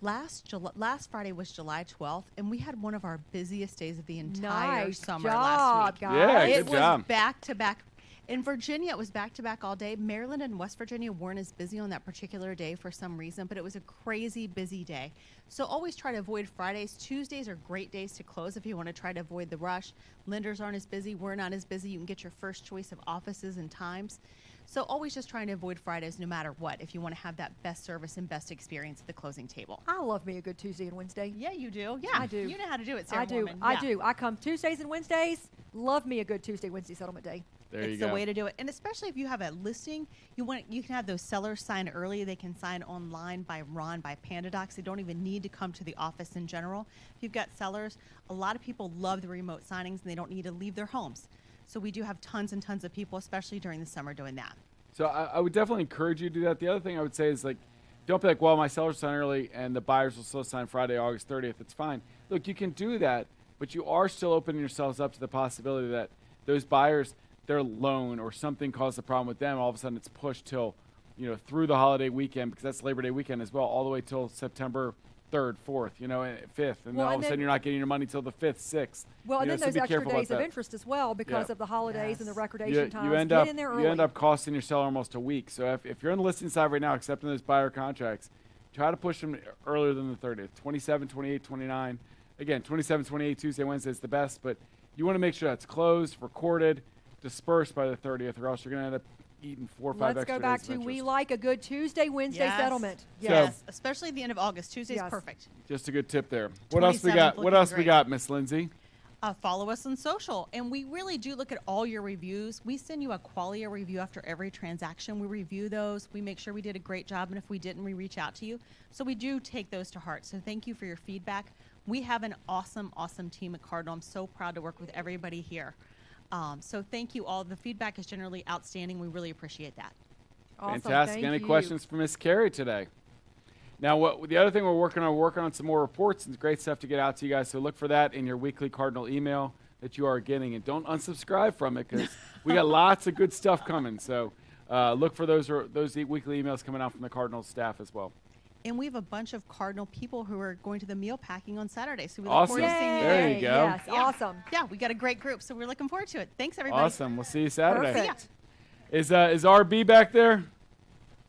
Last Friday was July 12th, and we had one of our busiest days of the entire Nice summer job, last week. guys. Yeah, It good was job. back to back. In Virginia, it was back to back all day. Maryland and West Virginia weren't as busy on that particular day for some reason, but it was a crazy busy day. So always try to avoid Fridays. Tuesdays are great days to close if you want to try to avoid the rush. Lenders aren't as busy. We're not as busy. You can get your first choice of offices and times. So always just trying to avoid Fridays no matter what if you want to have that best service and best experience at the closing table. I love me a good Tuesday and Wednesday. Yeah, you do. Yeah, I do. You know how to do it, Sarah I do. Mormon. I Yeah. do. I come Tuesdays and Wednesdays. Love me a good Tuesday, Wednesday settlement day. There you It's go. the way to do it. And especially if you have a listing, you can have those sellers sign early. They can sign online by PandaDocs. They don't even need to come to the office in general. If you've got sellers, a lot of people love the remote signings and they don't need to leave their homes. So we do have tons and tons of people, especially during the summer, doing that. So I would definitely encourage you to do that. The other thing I would say is, like, don't be like, well, my sellers sign early and the buyers will still sign Friday, August 30th. It's fine. Look, you can do that, but you are still opening yourselves up to the possibility that those buyers, their loan or something caused a problem with them. All of a sudden it's pushed till, through the holiday weekend, because that's Labor Day weekend as well, all the way till September 3rd, 4th, and 5th. And then all of a sudden you're not getting your money till the 5th, 6th. Well, and then So those be extra careful about days of that. interest as well because Yeah. of the holidays and the recordation You times. end Get up in there early. you end up costing your seller almost a week. So if you're on the listing side right now accepting those buyer contracts, try to push them earlier than the 30th. 27, 28, 29. Again, 27, 28, Tuesday, Wednesday is the best, but you want to make sure that's closed, recorded, dispersed by the 30th, or else you're going to end up eating 4 or 5 Let's extra go back days to of we interest. like a good Tuesday, Wednesday Yes. settlement. Yes, especially at the end of August. Tuesday's Yes. perfect. Just a good tip there. What else we 27th got? What looking else we great. got, Miss Lindsay? Follow us on social, and we really do look at all your reviews. We send you a quality review after every transaction. We review those. We make sure we did a great job, and if we didn't, we reach out to you. So we do take those to heart. So thank you for your feedback. We have an awesome, awesome team at Cardinal. I'm so proud to work with everybody here. So thank you all. The feedback is generally outstanding. We really appreciate that. Awesome. Fantastic. Thank Any you. questions for Miss Carey today? Now, the other thing we're working on some more reports and great stuff to get out to you guys. So look for that in your weekly Cardinal email that you are getting, and don't unsubscribe from it because we got lots of good stuff coming. So look for those weekly emails coming out from the Cardinal staff as well. And we have a bunch of Cardinal people who are going to the meal packing on Saturday. So we look Awesome. forward to seeing you There there. you go. Yes, Yeah. awesome. Yeah, we got a great group, so we're looking forward to it. Thanks, everybody. Awesome. We'll see you Saturday. Perfect. Is RB back there?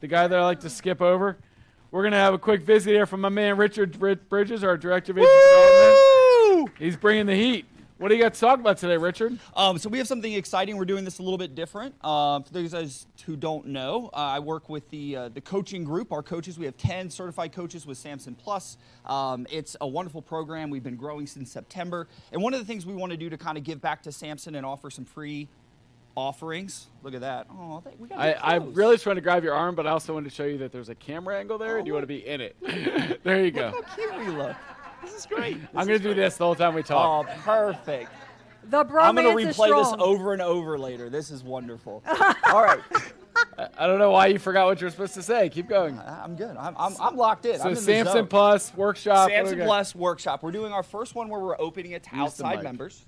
The guy that I like to skip over? We're going to have a quick visit here from my man Richard Bridges, our Director of Agent Development. He's bringing the heat. What do you got to talk about today, Richard? So we have something exciting. We're doing this a little bit different. For those guys who don't know, I work with the coaching group. Our coaches, we have 10 certified coaches with Samson Plus. It's a wonderful program. We've been growing since September. And one of the things we want to do to kind of give back to Samson and offer some free offerings. Look at that. Oh, we got I'm really trying to grab your arm, but I also wanted to show you that there's a camera angle there, and you want to be in it. There you go. How cute we look. This is great. I'm going to do this the whole time we talk. Oh, perfect. The I'm going bromance to is replay this strong. over and over later. This is wonderful. All right. I don't know why you forgot what you're supposed to say. Keep going. I'm good. I'm locked in. So I'm in the Samson zone. Plus workshop. Samson Plus workshop. We're doing our first one where we're opening it to Use the outside mic. members.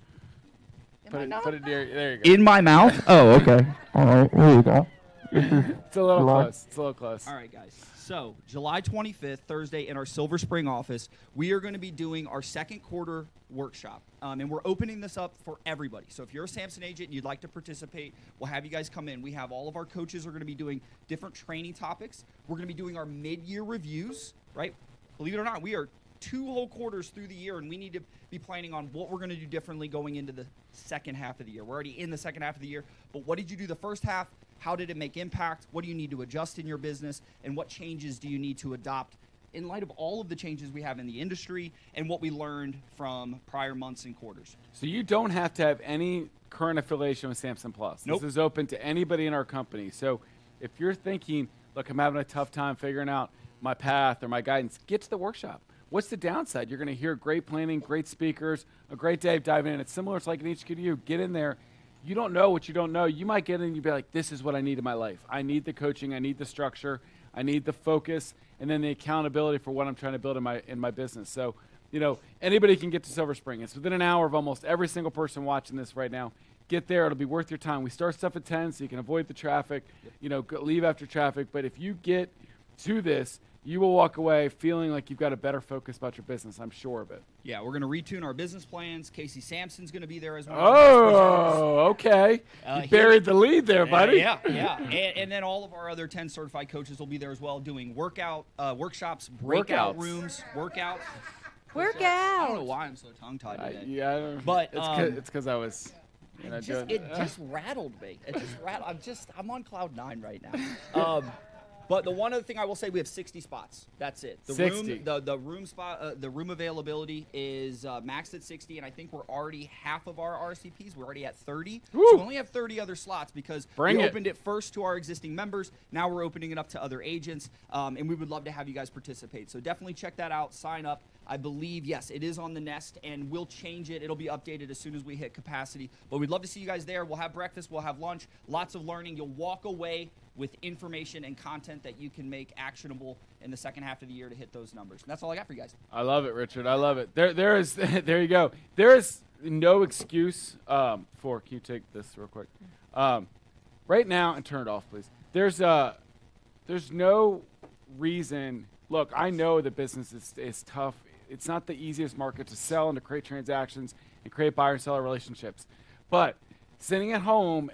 Put it near. There you go. In my mouth? Oh, okay. All right. There you go. It's a little close. It's a little close. All right, guys. So, July 25th, Thursday, in our Silver Spring office, we are going to be doing our second quarter workshop. And we're opening this up for everybody. So, if you're a Samson agent and you'd like to participate, we'll have you guys come in. We have all of our coaches are going to be doing different training topics. We're going to be doing our mid-year reviews, right? Believe it or not, we are 2 whole quarters through the year, and we need to be planning on what we're going to do differently going into the second half of the year. We're already in the second half of the year, but what did you do the first half? How did it make impact? What do you need to adjust in your business? And what changes do you need to adopt in light of all of the changes we have in the industry and what we learned from prior months and quarters? So you don't have to have any current affiliation with Samson Plus. Nope. This is open to anybody in our company. So if you're thinking, look, I'm having a tough time figuring out my path or my guidance, get to the workshop. What's the downside? You're going to hear great planning, great speakers, a great day of diving in. It's similar. It's like an HQU. Get in there. You don't know what you don't know. You might get in and you'd be like, this is what I need in my life. I need the coaching. I need the structure. I need the focus, and then the accountability for what I'm trying to build in my business. So, anybody can get to Silver Spring. It's within an hour of almost every single person watching this right now. Get there. It'll be worth your time. We start stuff at 10 so you can avoid the traffic, leave after traffic. But if you get to this, you will walk away feeling like you've got a better focus about your business. I'm sure of it. Yeah, we're going to retune our business plans. Casey Sampson's going to be there as well. Oh, okay. You buried the lead there, buddy. Yeah. And then all of our other 10 certified coaches will be there as well doing workshops, breakout rooms, workouts. I don't know why I'm so tongue-tied today. I don't know. But it's because I was it just rattled me. It just rattled. I'm on cloud 9 right now. But the one other thing I will say, we have 60 spots. That's it. The 60. The room availability is maxed at 60, and I think we're already half of our RSVPs. We're already at 30. Woo. So we only have 30 other slots because we opened it first to our existing members. Now we're opening it up to other agents, and we would love to have you guys participate. So definitely check that out. Sign up. I believe, yes, it is on the Nest, and we'll change it. It'll be updated as soon as we hit capacity. But we'd love to see you guys there. We'll have breakfast. We'll have lunch. Lots of learning. You'll walk away with information and content that you can make actionable in the second half of the year to hit those numbers. And that's all I got for you guys. I love it, Richard. I love it. There is there you go. There is no excuse for. Can you take this real quick? Right now, and turn it off, please. There's no reason. Look, I know the business is tough. It's not the easiest market to sell and to create transactions and create buyer and seller relationships. But sitting at home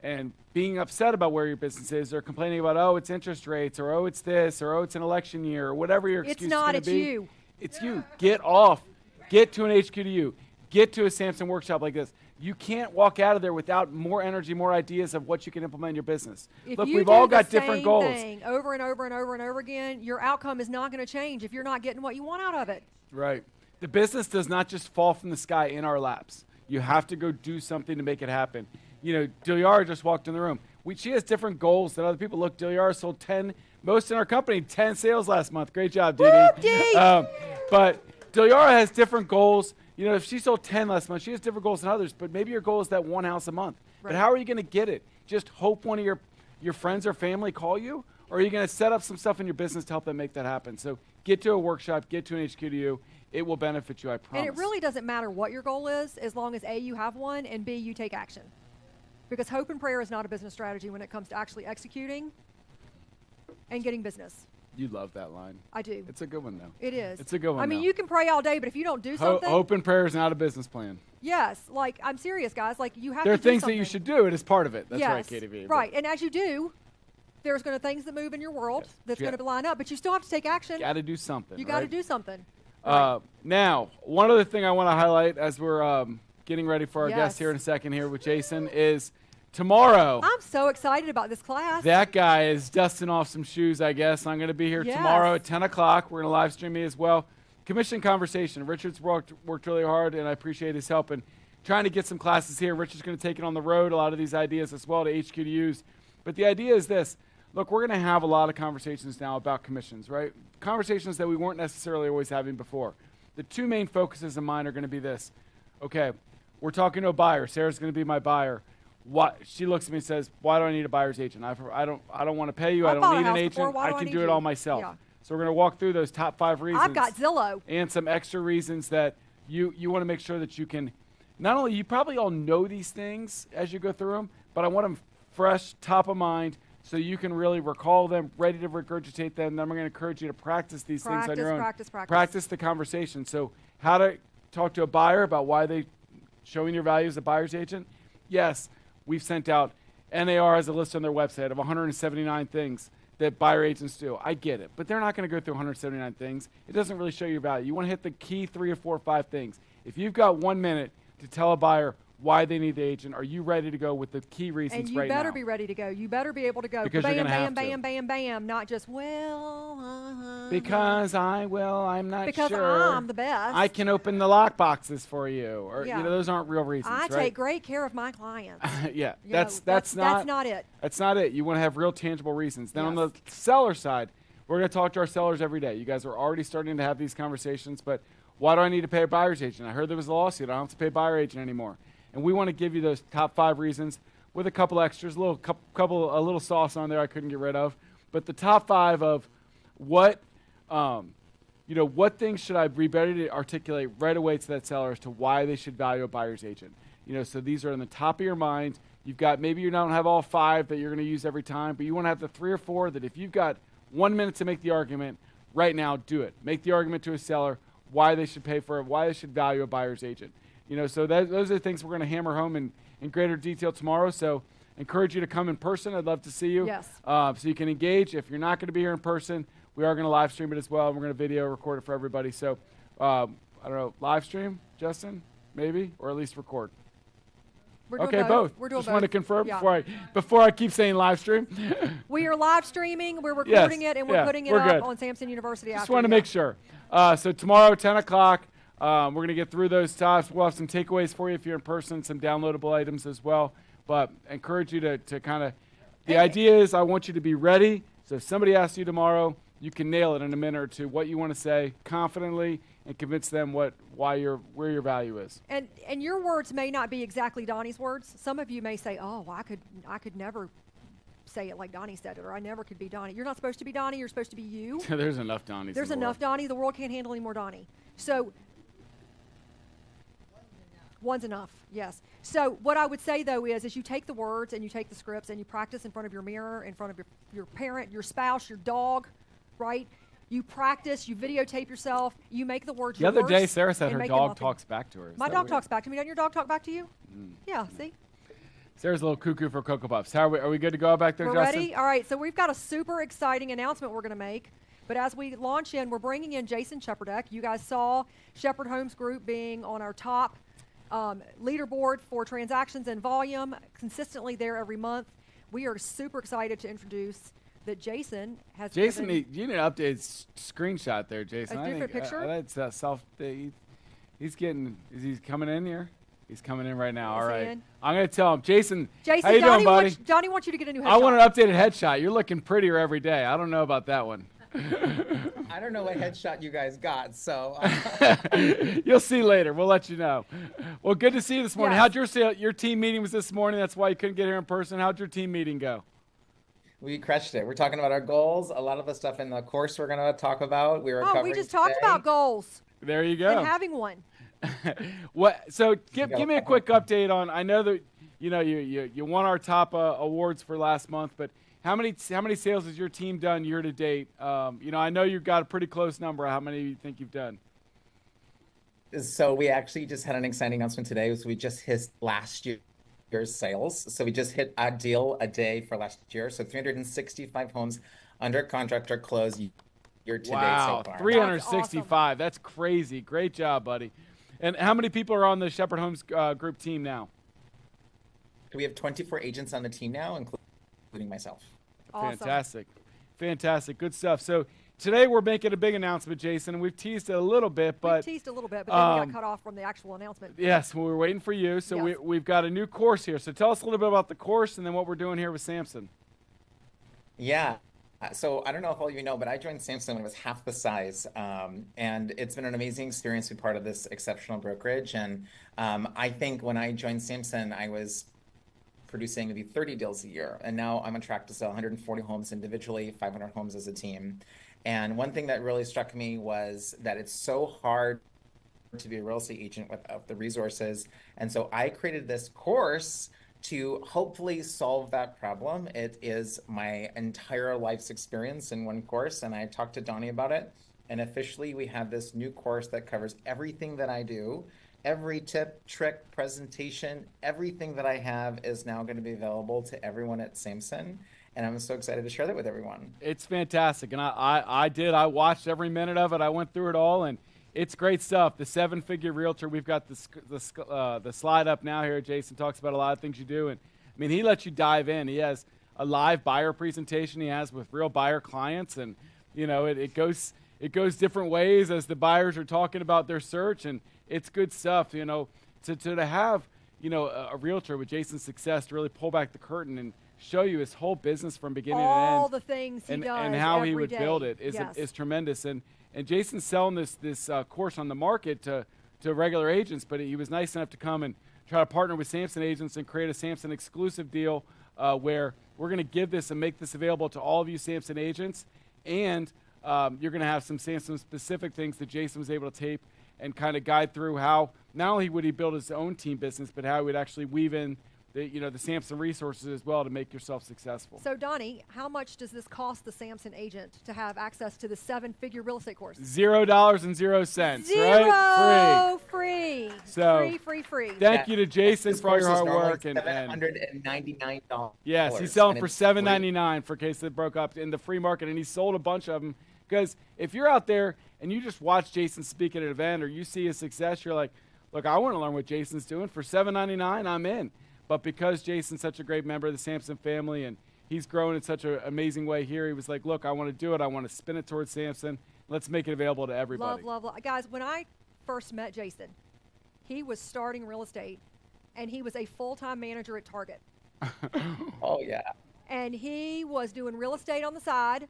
and being upset about where your business is, or complaining about, oh, it's interest rates, or oh, it's this, or oh, it's an election year, or whatever your excuse is going to be. It's you. It's you. Get off. Get to an HQDU. Get to a Samson workshop like this. You can't walk out of there without more energy, more ideas of what you can implement in your business. Look, we've all got different goals. If you do the same thing over and over and over and over again, your outcome is not going to change if you're not getting what you want out of it. Right. The business does not just fall from the sky in our laps. You have to go do something to make it happen. You know, Dilyara just walked in the room. She has different goals than other people. Look, Dilyara sold 10, most in our company, 10 sales last month. Great job, Dee Dee. But Dilyara has different goals. You know, if she sold 10 last month, she has different goals than others, but maybe your goal is that one house a month. Right. But how are you going to get it? Just hope one of your friends or family call you? Or are you going to set up some stuff in your business to help them make that happen? So get to a workshop, get to an HQDU. It will benefit you, I promise. And it really doesn't matter what your goal is, as long as A, you have one, and B, you take action. Because hope and prayer is not a business strategy when it comes to actually executing and getting business. You love that line. I do. It's a good one, though. It is. It's a good one. I mean, you can pray all day, but if you don't do something. Hope and prayer is not a business plan. Yes. Like, I'm serious, guys. Like, you have there to do are things something. that you should do. It is part of it. That's yes, right, KDV. Right. And as you do, there's going to things that move in your world that's going to line up, but you still have to take action. Got to do something. You got to do something. Now, one other thing I want to highlight as we're getting ready for our guest here in a second here with Jason is tomorrow. I'm so excited about this class. That guy is dusting off some shoes, I guess. I'm going to be here tomorrow at 10 o'clock. We're going to live stream me as well. Commission conversation. Richard's worked really hard, and I appreciate his help in trying to get some classes here. Richard's going to take it on the road, a lot of these ideas as well to HQDUs. But the idea is this. Look, we're going to have a lot of conversations now about commissions, right? Conversations that we weren't necessarily always having before. The two main focuses of mine are going to be this. Okay, we're talking to a buyer. Sarah's going to be my buyer. She looks at me and says, why do I need a buyer's agent? I don't want to pay you. I don't need an agent. I can do it all myself. Yeah. So we're going to walk through those top 5 reasons. I've got Zillow. And some extra reasons that you want to make sure that you can, not only, you probably all know these things as you go through them, but I want them fresh, top of mind, so you can really recall them, ready to regurgitate them. Then I'm going to encourage you to practice these things on your own. Practice the conversation. So how to talk to a buyer about why they showing your value as a buyer's agent. Yes, we've sent out, NAR has a list on their website of 179 things that buyer agents do. I get it, but they're not going to go through 179 things. It doesn't really show your value. You want to hit the key 3 or 4 or 5 things. If you've got 1 minute to tell a buyer why they need the agent, are you ready to go with the key reasons right now? And you better be ready to go. You better be able to go. Because you're going to have to. Bam, bam, bam, not just, well, because I'm not because sure. Because I'm the best. I can open the lock boxes for you. Or, those aren't real reasons, I take great care of my clients. That's not it. That's not it. You want to have real tangible reasons. Then on the seller side, we're going to talk to our sellers every day. You guys are already starting to have these conversations, but why do I need to pay a buyer's agent? I heard there was a lawsuit. I don't have to pay a buyer agent anymore. And we want to give you those top 5 reasons with a couple extras, a little sauce on there I couldn't get rid of. But the top 5 of what things should I be ready to articulate right away to that seller as to why they should value a buyer's agent. So these are on the top of your mind. You've got, maybe you don't have all 5 that you're going to use every time, but you want to have the 3 or 4 that if you've got 1 minute to make the argument, right now, do it. Make the argument to a seller why they should pay for it, why they should value a buyer's agent. So those are the things we're going to hammer home in greater detail tomorrow. So encourage you to come in person. I'd love to see you. Yes. So you can engage. If you're not going to be here in person, we are going to live stream it as well. And we're going to video record it for everybody. So I don't know, live stream, Justin, maybe, or at least record. We're doing Okay, both. We're doing Just both. want to confirm Yeah. before I keep saying live stream. We are live streaming, we're recording it, and we're putting it we're up good. on Samson University Just after. want to make sure. So tomorrow, 10 o'clock, we're going to get through those topics. We'll have some takeaways for you if you're in person, some downloadable items as well. But I encourage you to kind of, the idea is I want you to be ready. So if somebody asks you tomorrow, you can nail it in a minute or two, what you want to say confidently and convince them where your value is. And your words may not be exactly Donnie's words. Some of you may say, "Oh, I could never say it like Donnie said it, or I never could be Donnie." You're not supposed to be Donnie. You're supposed to be you. There's enough Donnies. There's in the enough world. Donnie. The world can't handle any more Donnie. So one's enough. Yes. So what I would say though is you take the words and you take the scripts and you practice in front of your mirror, in front of your parent, your spouse, your dog, right? You practice, you videotape yourself, you make the words The other yours day, Sarah said and her make them dog authentic. talks back to her. Is My that dog weird? talks back to me. Doesn't your dog talk back to you? Yeah, see? Sarah's a little cuckoo for Cocoa Puffs. Are we good to go back there, We're Justin? ready? All right, so we've got a super exciting announcement we're going to make. But as we launch in, we're bringing in Jason Shepherdek. You guys saw Shepherd Homes Group being on our top leaderboard for transactions and volume, consistently there every month. We are super excited to introduce that Jason has Jason, given you need an updated screenshot there, Jason. A I different think, picture? That's self. He's getting. Is he coming in here? He's coming in right now. Is All he right. in? I'm gonna tell him, Jason. Jason, how you Johnny, doing, buddy? Johnny wants you to get a new headshot. I want an updated headshot. You're looking prettier every day. I don't know about that one. I don't know what headshot you guys got, so You'll see later. We'll let you know. Well, good to see you this morning. Yes. How'd your team meeting was this morning? That's why you couldn't get here in person. How'd your team meeting go? we crushed it. We're talking about our goals. A lot of the stuff in the course we're going to talk about. We were Oh, covering we just talked today. about goals There you go. and having one. So give me a quick update on. I know that you won our top awards for last month, but how many sales has your team done year to date? I know you've got a pretty close number. How many you think you've done? So we actually just had an exciting announcement today. So we just hit last year's sales. So we just hit a deal a day for last year. So 365 homes under contract or closed year to date Wow, so far. 365. That's crazy. Great job, buddy. And how many people are on the Shepherd Homes Group team now? We have 24 agents on the team now, including myself. Awesome. Fantastic. Good stuff. So today we're making a big announcement, Jason, and we've teased it a little bit, We but teased a little bit, but then we got cut off from the actual announcement. yes, we were waiting for you. So Yes. we've got a new course here. So tell us a little bit about the course and then what we're doing here with Samson. Yeah. So I don't know if all of you know, but I joined Samson when it was half the size. And it's been an amazing experience to be part of this exceptional brokerage. And I think when I joined Samson, I was producing maybe 30 deals a year. And now I'm on track to sell 140 homes individually, 500 homes as a team. And one thing that really struck me was that it's so hard to be a real estate agent without the resources. And so I created this course to hopefully solve that problem. It is my entire life's experience in one course, and I talked to Donnie about it. And officially, we have this new course that covers everything that I do. Every tip, trick, presentation, everything that I have is now going to be available to everyone at Samson. And I'm so excited to share that with everyone. It's fantastic. And I watched every minute of it. I went through it all, and it's great stuff. The 7-figure realtor, we've got the slide up now here. Jason talks about a lot of things you do. And I mean, he lets you dive in. He has a live buyer presentation he has with real buyer clients. And, it goes different ways as the buyers are talking about their search. And it's good stuff, to have, a realtor with Jason's success to really pull back the curtain and show you his whole business from beginning to end. All the things he does and how he every would day. build it Yes. is tremendous. And Jason's selling this course on the market to regular agents, but he was nice enough to come and try to partner with Samson agents and create a Samson exclusive deal where we're going to give this and make this available to all of you Samson agents. And you're going to have some Samson specific things that Jason was able to tape and kind of guide through how not only would he build his own team business, but how he would actually weave in the Samson resources as well to make yourself successful. So, Donnie, how much does this cost the Samson agent to have access to the 7-figure real estate course? $0.00, Zero right? free. So, Free. Thank you to Jason This for all your course is hard normally work. And $799. yes, he's selling and for it's free. $7.99 for case it broke up in the free market, and he sold a bunch of them. Because if you're out there and you just watch Jason speak at an event or you see his success, you're like, look, I want to learn what Jason's doing. For $7.99, I'm in. But because Jason's such a great member of the Samson family and he's grown in such an amazing way here, he was like, look, I want to do it. I want to spin it towards Samson. Let's make it available to everybody. Love. Guys, when I first met Jason, he was starting real estate, and he was a full-time manager at Target. Oh, yeah. And he was doing real estate on the side,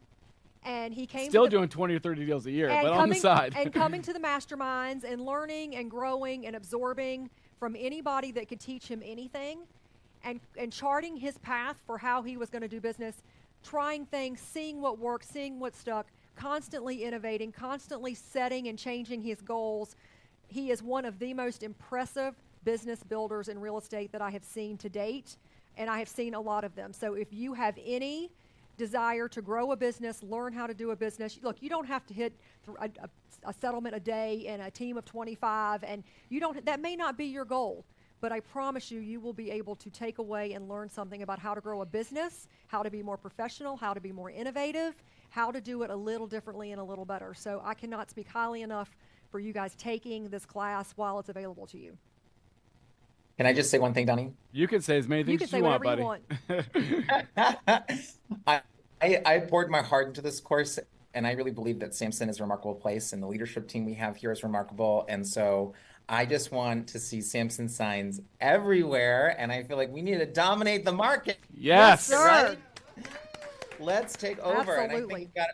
and he came Still to doing 20 or 30 deals a year, and but on the side. and coming to the masterminds and learning and growing and absorbing from anybody that could teach him anything, and charting his path for how he was going to do business, trying things, seeing what worked, seeing what stuck, constantly innovating, constantly setting and changing his goals. He is one of the most impressive business builders in real estate that I have seen to date, and I have seen a lot of them. So if you have any desire to grow a business, learn how to do a business, look, you don't have to hit a settlement a day and a team of 25, and that may not be your goal, but I promise you will be able to take away and learn something about how to grow a business, how to be more professional, how to be more innovative, how to do it a little differently and a little better. So I cannot speak highly enough for you guys taking this class while it's available to you. Can I just say one thing, Donnie? You can say as many things as you want, buddy. I poured my heart into this course, and I really believe that Samson is a remarkable place, and the leadership team we have here is remarkable. And so I just want to see Samson signs everywhere, and I feel like we need to dominate the market. Yes, sir. Right? Let's take over. And I Absolutely. think we've got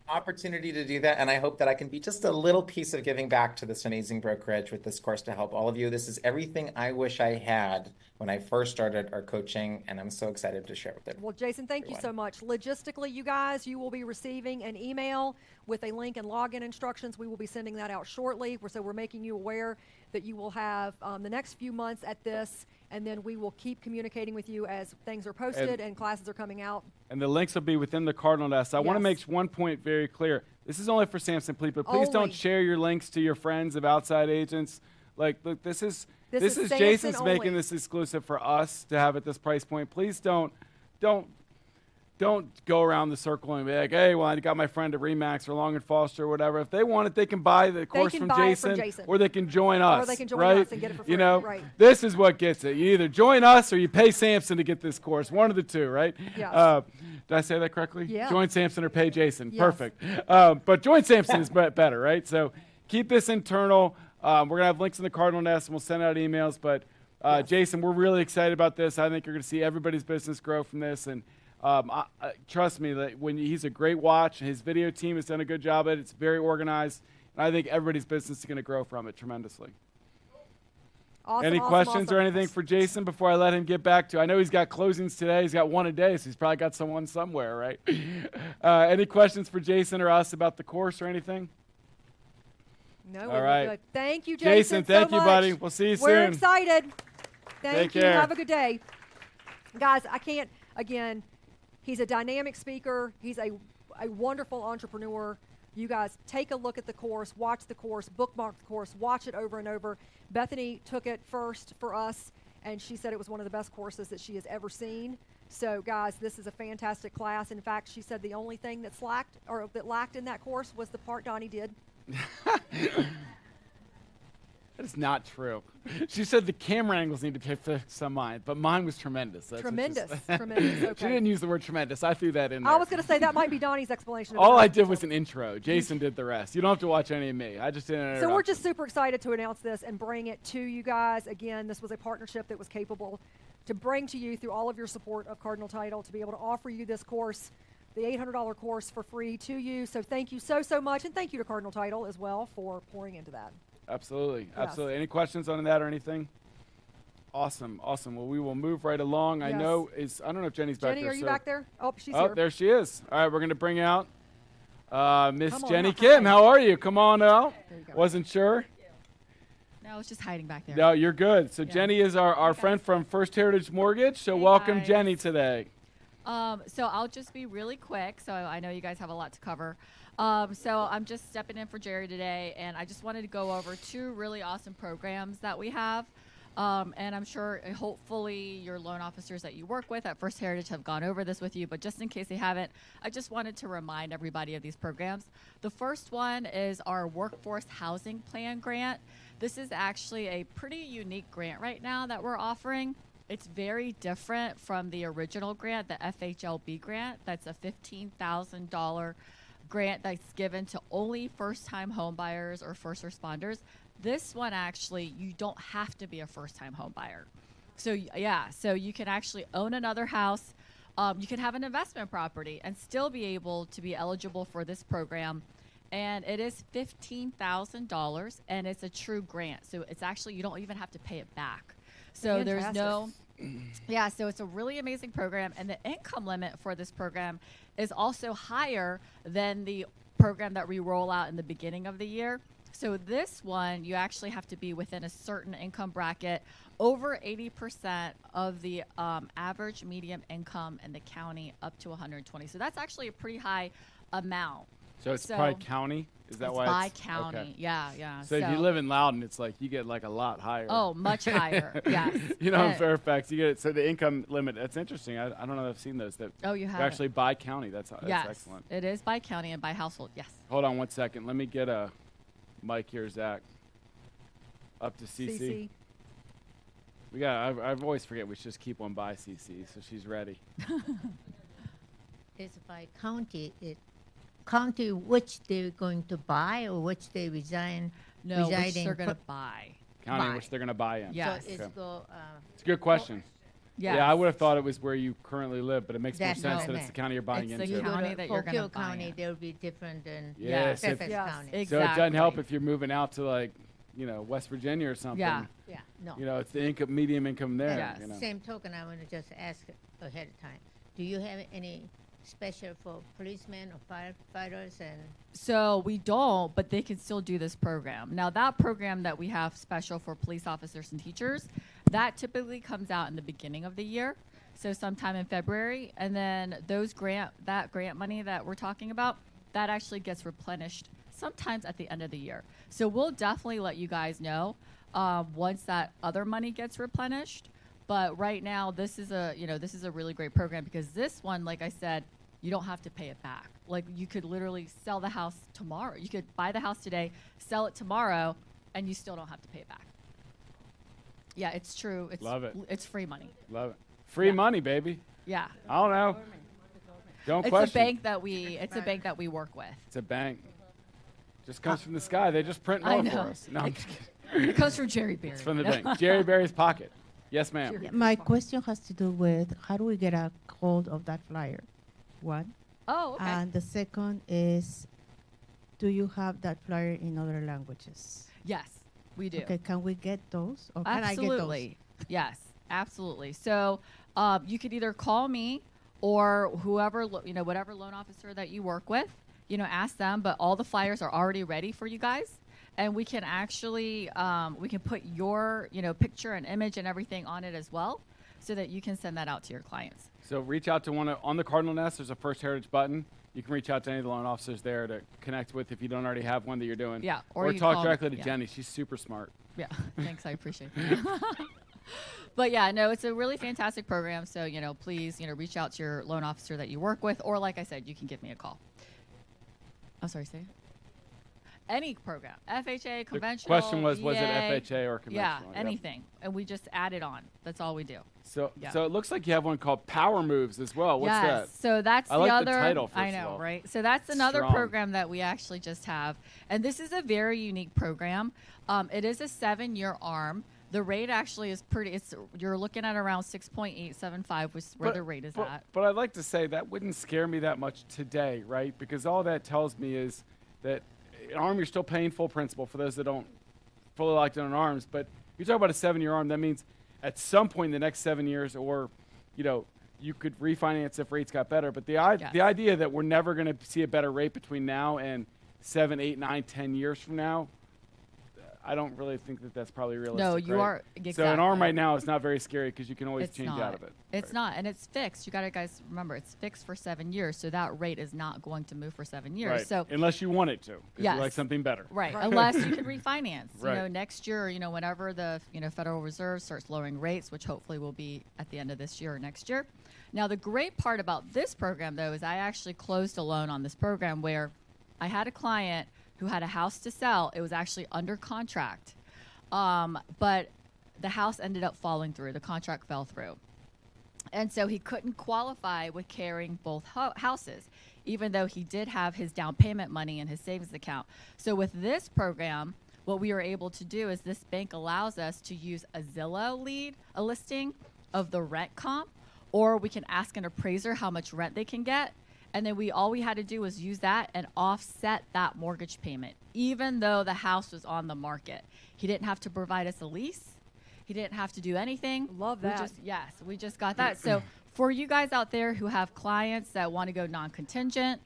opportunity to do that, and I hope that I can be just a little piece of giving back to this amazing brokerage with this course to help all of you. This is everything I wish I had when I first started our coaching, and I'm so excited to share with it. Well, Jason, thank you everyone. so much. Logistically, you guys, you will be receiving an email with a link and login instructions. We will be sending that out shortly. So we're making you aware that you will have the next few months at this, and then we will keep communicating with you as things are posted and classes are coming out. And the links will be within the Cardinal Nest. I want to make one point very clear. This is only for Samson Plus, but please don't share your links to your friends of outside agents. Like, look, this is Jason's making this exclusive for us to have at this price point. Please don't go around the circle and be like, hey, well, I got my friend at Remax or Long and Foster or whatever. If they want it, they can buy the course from Jason, or they can join us. Or they can join right? us and get it for free. You know, right. This is what gets it. You either join us or you pay Samson to get this course. One of the two, right? Yes. Did I say that correctly? Yeah. Join Samson or pay Jason. Yes. Perfect. But join Samson is better, right? So keep this internal. We're going to have links in the Cardinal Nest, and we'll send out emails. But, Jason, we're really excited about this. I think you're going to see everybody's business grow from this. And trust me, that he's a great watch. His video team has done a good job at it. It's very organized. And I think everybody's business is going to grow from it tremendously. Awesome, Any questions or anything for Jason before I let him get back to? I know he's got closings today. He's got one a day, so he's probably got someone somewhere, right? Any questions for Jason or us about the course or anything? No, All right. good. Thank you, Jason, thank so you, much. buddy. We'll see you soon. We're excited. Thank Take you. care. Have a good day. Guys, again, he's a dynamic speaker. He's a wonderful entrepreneur. You guys take a look at the course, watch the course, bookmark the course, watch it over and over. Bethany took it first for us, and she said it was one of the best courses that she has ever seen. So, guys, this is a fantastic class. In fact, she said the only thing that lacked in that course was the part Donnie did. That is not true. She said the camera angles need to be fixed on mine, but mine was tremendous. That's Tremendous. Okay. Okay. She didn't use the word tremendous. I threw that in there. I was going to say that might be Donnie's explanation. All I did was an intro. Jason did the rest. You don't have to watch any of me. I just did an So introduction. we're just super excited to announce this and bring it to you guys. Again, this was a partnership that was capable to bring to you through all of your support of Cardinal Title to be able to offer you this course, the $800 course for free to you. So thank you so much, and thank you to Cardinal Title as well for pouring into that. Absolutely. Yes. Absolutely. Any questions on that or anything? Awesome. Well, we will move right along. Yes. I don't know if Jenny's back there. Jenny, are you back there? Oh, she's Oh, here. there she is. All right, we're going to bring out Miss Come on Jenny out. Kim. Hi. How are you? Come on out. There you go. Wasn't sure. No, I was just hiding back there. No, you're good. So Yeah. Jenny is our Hey, friend guys. from First Heritage Mortgage. So Hey, welcome, guys. Jenny, today. So I'll just be really quick. So I know you guys have a lot to cover. So I'm just stepping in for Jerry today, and I just wanted to go over 2 really awesome programs that we have. And I'm sure, hopefully, your loan officers that you work with at First Heritage have gone over this with you. But just in case they haven't, I just wanted to remind everybody of these programs. The first one is our Workforce Housing Plan grant. This is actually a pretty unique grant right now that we're offering. It's very different from the original grant, the FHLB grant. That's a $15,000 grant that's given to only first-time home buyers or first responders. This one, actually, you don't have to be a first-time home buyer. So, yeah, so you can actually own another house. You can have an investment property and still be able to be eligible for this program. And it is $15,000, and it's a true grant. So it's actually, you don't even have to pay it back. So there's no, yeah, so it's a really amazing program. And the income limit for this program is also higher than the program that we roll out in the beginning of the year. So this one, you actually have to be within a certain income bracket, over 80% of the average median income in the county, up to 120. So that's actually a pretty high amount. So it's probably county? Is that it's why by it's county? Okay. Yeah. So if you live in Loudon, it's like you get like a lot higher. Oh, much higher. Yes. You know, in Fairfax, you get it. So the income limit. That's interesting. I don't know if I've seen those. That Oh, you have they're actually by county. That's yes, excellent. it is by county and by household. Yes. Hold on 1 second. Let me get a mic here, Zach. Up to CC. CC. We got. I always forget. We should just keep one by CC, so she's ready. It's by county. County which they're going to buy or which they resign. No, which residing they're going to for- buy. County, Buy. which they're going to buy in. Yes. So it's Okay. It's a good question. Yes. Yeah, I would have thought it was where you currently live, but it makes more That's sense what that I it's the meant. county you're buying It's the into. You go county to that you're gonna Fort buy County, in. they'll be different than Yes, if- Fairfax Yes. County. Exactly. So it doesn't help if you're moving out to like, West Virginia or something. Yeah. Yeah, no. It's the medium income there. Yes. You know. Same token, I want to just ask ahead of time. Do you have any special for policemen or firefighters and So we don't, but they can still do this program. Now, that program that we have special for police officers and teachers, that typically comes out in the beginning of the year, so sometime in February. And then that grant money that we're talking about, that actually gets replenished sometimes at the end of the year. So we'll definitely let you guys know once that other money gets replenished. But right now, this is a really great program because this one, like I said, you don't have to pay it back. Like you could literally sell the house tomorrow. You could buy the house today, sell it tomorrow, and you still don't have to pay it back. Yeah, it's true. Love it. It's free money. Love it. Free Yeah. money, baby. Yeah. I don't know. Don't It's question. a bank that we work with. It's a bank. Just comes from the sky. They just print I more for know. us. No, I'm just kidding. It comes from Jerry Berry. It's from the bank. Jerry Berry's pocket. Yes, ma'am. My question has to do with how do we get a hold of that flyer? One. Oh, okay. And the second is, do you have that flyer in other languages? Yes, we do. Okay, can we get those? Or can Absolutely. I get those? Yes, absolutely. So you could either call me or whoever, whatever loan officer that you work with, ask them. But all the flyers are already ready for you guys. And we can actually, we can put your, picture and image and everything on it as well so that you can send that out to your clients. So reach out to on the Cardinal Nest. There's a First Heritage button. You can reach out to any of the loan officers there to connect with if you don't already have one that you're doing. Yeah, or you talk call directly to yeah. Jenny. She's super smart. Yeah, thanks. I appreciate that. But yeah, no, it's a really fantastic program. So, please, reach out to your loan officer that you work with, or like I said, you can give me a call. I'm sorry, say it. Any program, FHA, conventional. The question was VA, it FHA or conventional? Yeah, Yep. anything. And we just add it on. That's all we do. So, Yeah. so it looks like you have one called Power Moves as well. What's yes. that? So that's I the like other. the title, first I of know, all. right? So that's another Strong. program that we actually just have, and this is a very unique program. It is a 7-year ARM. The rate actually is pretty. You're looking at around 6.875, which is where the rate is at. But I'd like to say that wouldn't scare me that much today, right? Because all that tells me is that in ARM, you're still paying full principal for those that don't fully locked in on ARMs. But you talk about a 7-year ARM, that means at some point in the next 7 years, or you could refinance if rates got better. But the idea that we're never going to see a better rate between now and 7, 8, 9, 10 years from now, I don't really think that that's probably realistic. No, you right? are exactly. So an ARM right now is not very scary because you can always It's change not. out of it. It's not, and it's fixed. You got to guys remember it's fixed for 7 years, so that rate is not going to move for 7 years. Right. So unless you want it to, 'cause Yes. you like something better. right, unless you can refinance. Right. You know, next year, you know, whenever the Federal Reserve starts lowering rates, which hopefully will be at the end of this year or next year. Now, the great part about this program, though, is I actually closed a loan on this program where I had a client who had a house to sell. It was actually under contract. But the house ended up falling through. The contract fell through. And so he couldn't qualify with carrying both houses, even though he did have his down payment money in his savings account. So with this program, what we were able to do is this bank allows us to use a Zillow a listing of the rent comp, or we can ask an appraiser how much rent they can get. And then all we had to do was use that and offset that mortgage payment, even though the house was on the market. He didn't have to provide us a lease. He didn't have to do anything. Love that. We just got that. So for you guys out there who have clients that want to go non-contingent,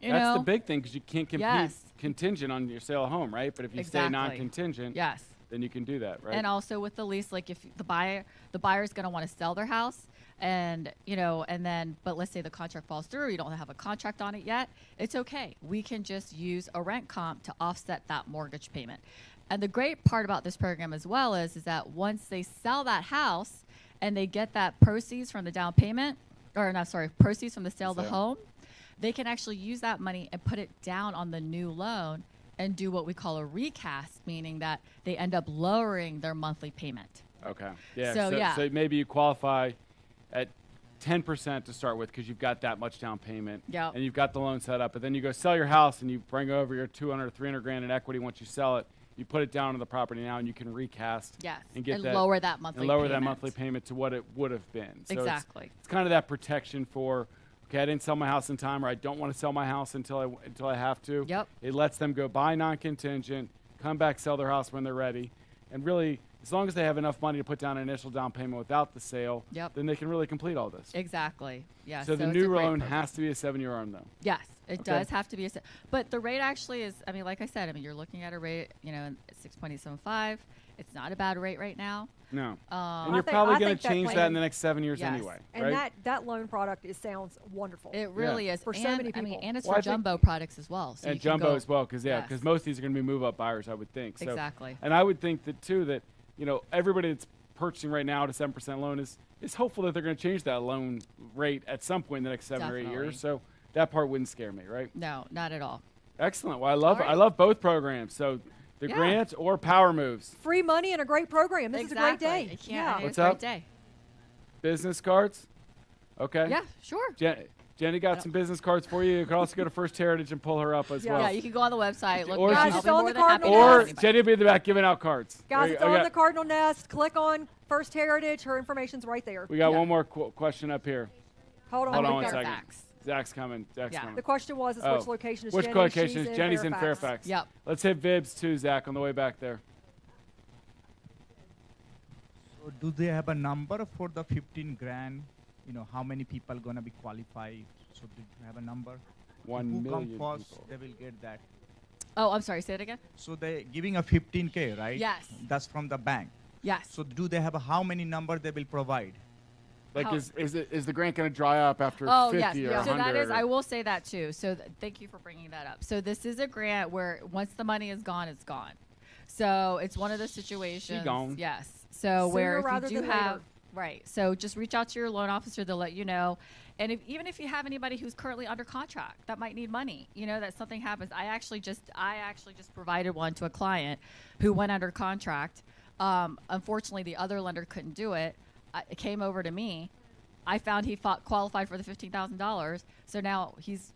That's the big thing because you can't compete Yes. contingent on your sale of home, right? But if you Exactly. stay non-contingent, yes. then you can do that, right? And also with the lease, like if the buyer is going to want to sell their house, and but let's say the contract falls through, you don't have a contract on it yet, it's okay. We can just use a rent comp to offset that mortgage payment. And the great part about this program as well is that once they sell that house and they get that proceeds from the down payment, proceeds from the sale of the home, they can actually use that money and put it down on the new loan and do what we call a recast, meaning that they end up lowering their monthly payment. Okay. Yeah. So, So maybe you qualify at 10% to start with because you've got that much down payment. Yep. And you've got the loan set up. But then you go sell your house and you bring over your 200, 300 grand in equity once you sell it. You put it down on the property now and you can recast. Yes. And get lower that monthly and lower payment. that monthly payment to what it would have been. So Exactly. It's kind of that protection for, okay, I didn't sell my house in time, or I don't want to sell my house until I have to. Yep. It lets them go buy non-contingent, come back, sell their house when they're ready, and really, as long as they have enough money to put down an initial down payment without the sale, Yep. then they can really complete all this. Exactly. Yes. So the it's a new great loan program. has to be a 7-year ARM, though. Yes, it Okay. does have to be but the rate actually is, like I said, you're looking at a rate, 6.875. It's not a bad rate right now. No. And I you're think- probably I going think to that change that plan- in the next 7 years Yes. anyway, And right? that loan product sounds wonderful. It really is For so and, many people. and it's Well, I for think- jumbo products as well. So And you can jumbo go- as well, because Yes. most of these are going to be move-up buyers, I would think. So, Exactly. And I would think that too that everybody that's purchasing right now at a 7% loan is hopeful that they're going to change that loan rate at some point in the next 7 or 8 Definitely. years. So that part wouldn't scare me, right? No, not at all. Excellent. Well, All right. I love both programs. So the Yeah. grant or power moves, Free money and a great program. This is a great Exactly. day. It can't- Yeah. it What's is a great up? day. business cards. Okay. Yeah, sure. Jenny got some business cards for you. You can also go to First Heritage and pull her up as Yeah. well. Yeah, you can go on the website. Look Or me up. she's- I'll It's be on more the than happy to Cardinal help Or anybody. Jenny will be in the back giving out cards. Guys, it's I on got- the Cardinal Nest. Click on First Heritage. Her information's right there. We got Yeah. one more question up here. Hold on. Hold on we've one got- second. Fairfax. Zach's coming. Yeah. The question was, is Oh. which location is Which Jenny? location She's is Jenny's in Fairfax? Yep. Let's hit Vibs too, Zach, on the way back there. So do they have a number for the 15 grand? How many people gonna be qualified? So do you have a number? 1 Who million come first, people. they will get that. Oh, I'm sorry. Say it again. So they giving a 15K, right? Yes. That's from the bank. Yes. So do they have how many number they will provide? Like, How- is the grant going to dry up after Oh 50 yes, or 100? so that is. I will say that too. So thank you for bringing that up. So this is a grant where once the money is gone, it's gone. So it's one of those situations. gone. Yes. So Sooner where rather if you do than have later. right. So just reach out to your loan officer. They'll let you know. And even if you have anybody who's currently under contract that might need money, that something happens. I actually just provided one to a client who went under contract. Unfortunately, the other lender couldn't do it. It came over to me. I found he qualified for the $15,000. So now he's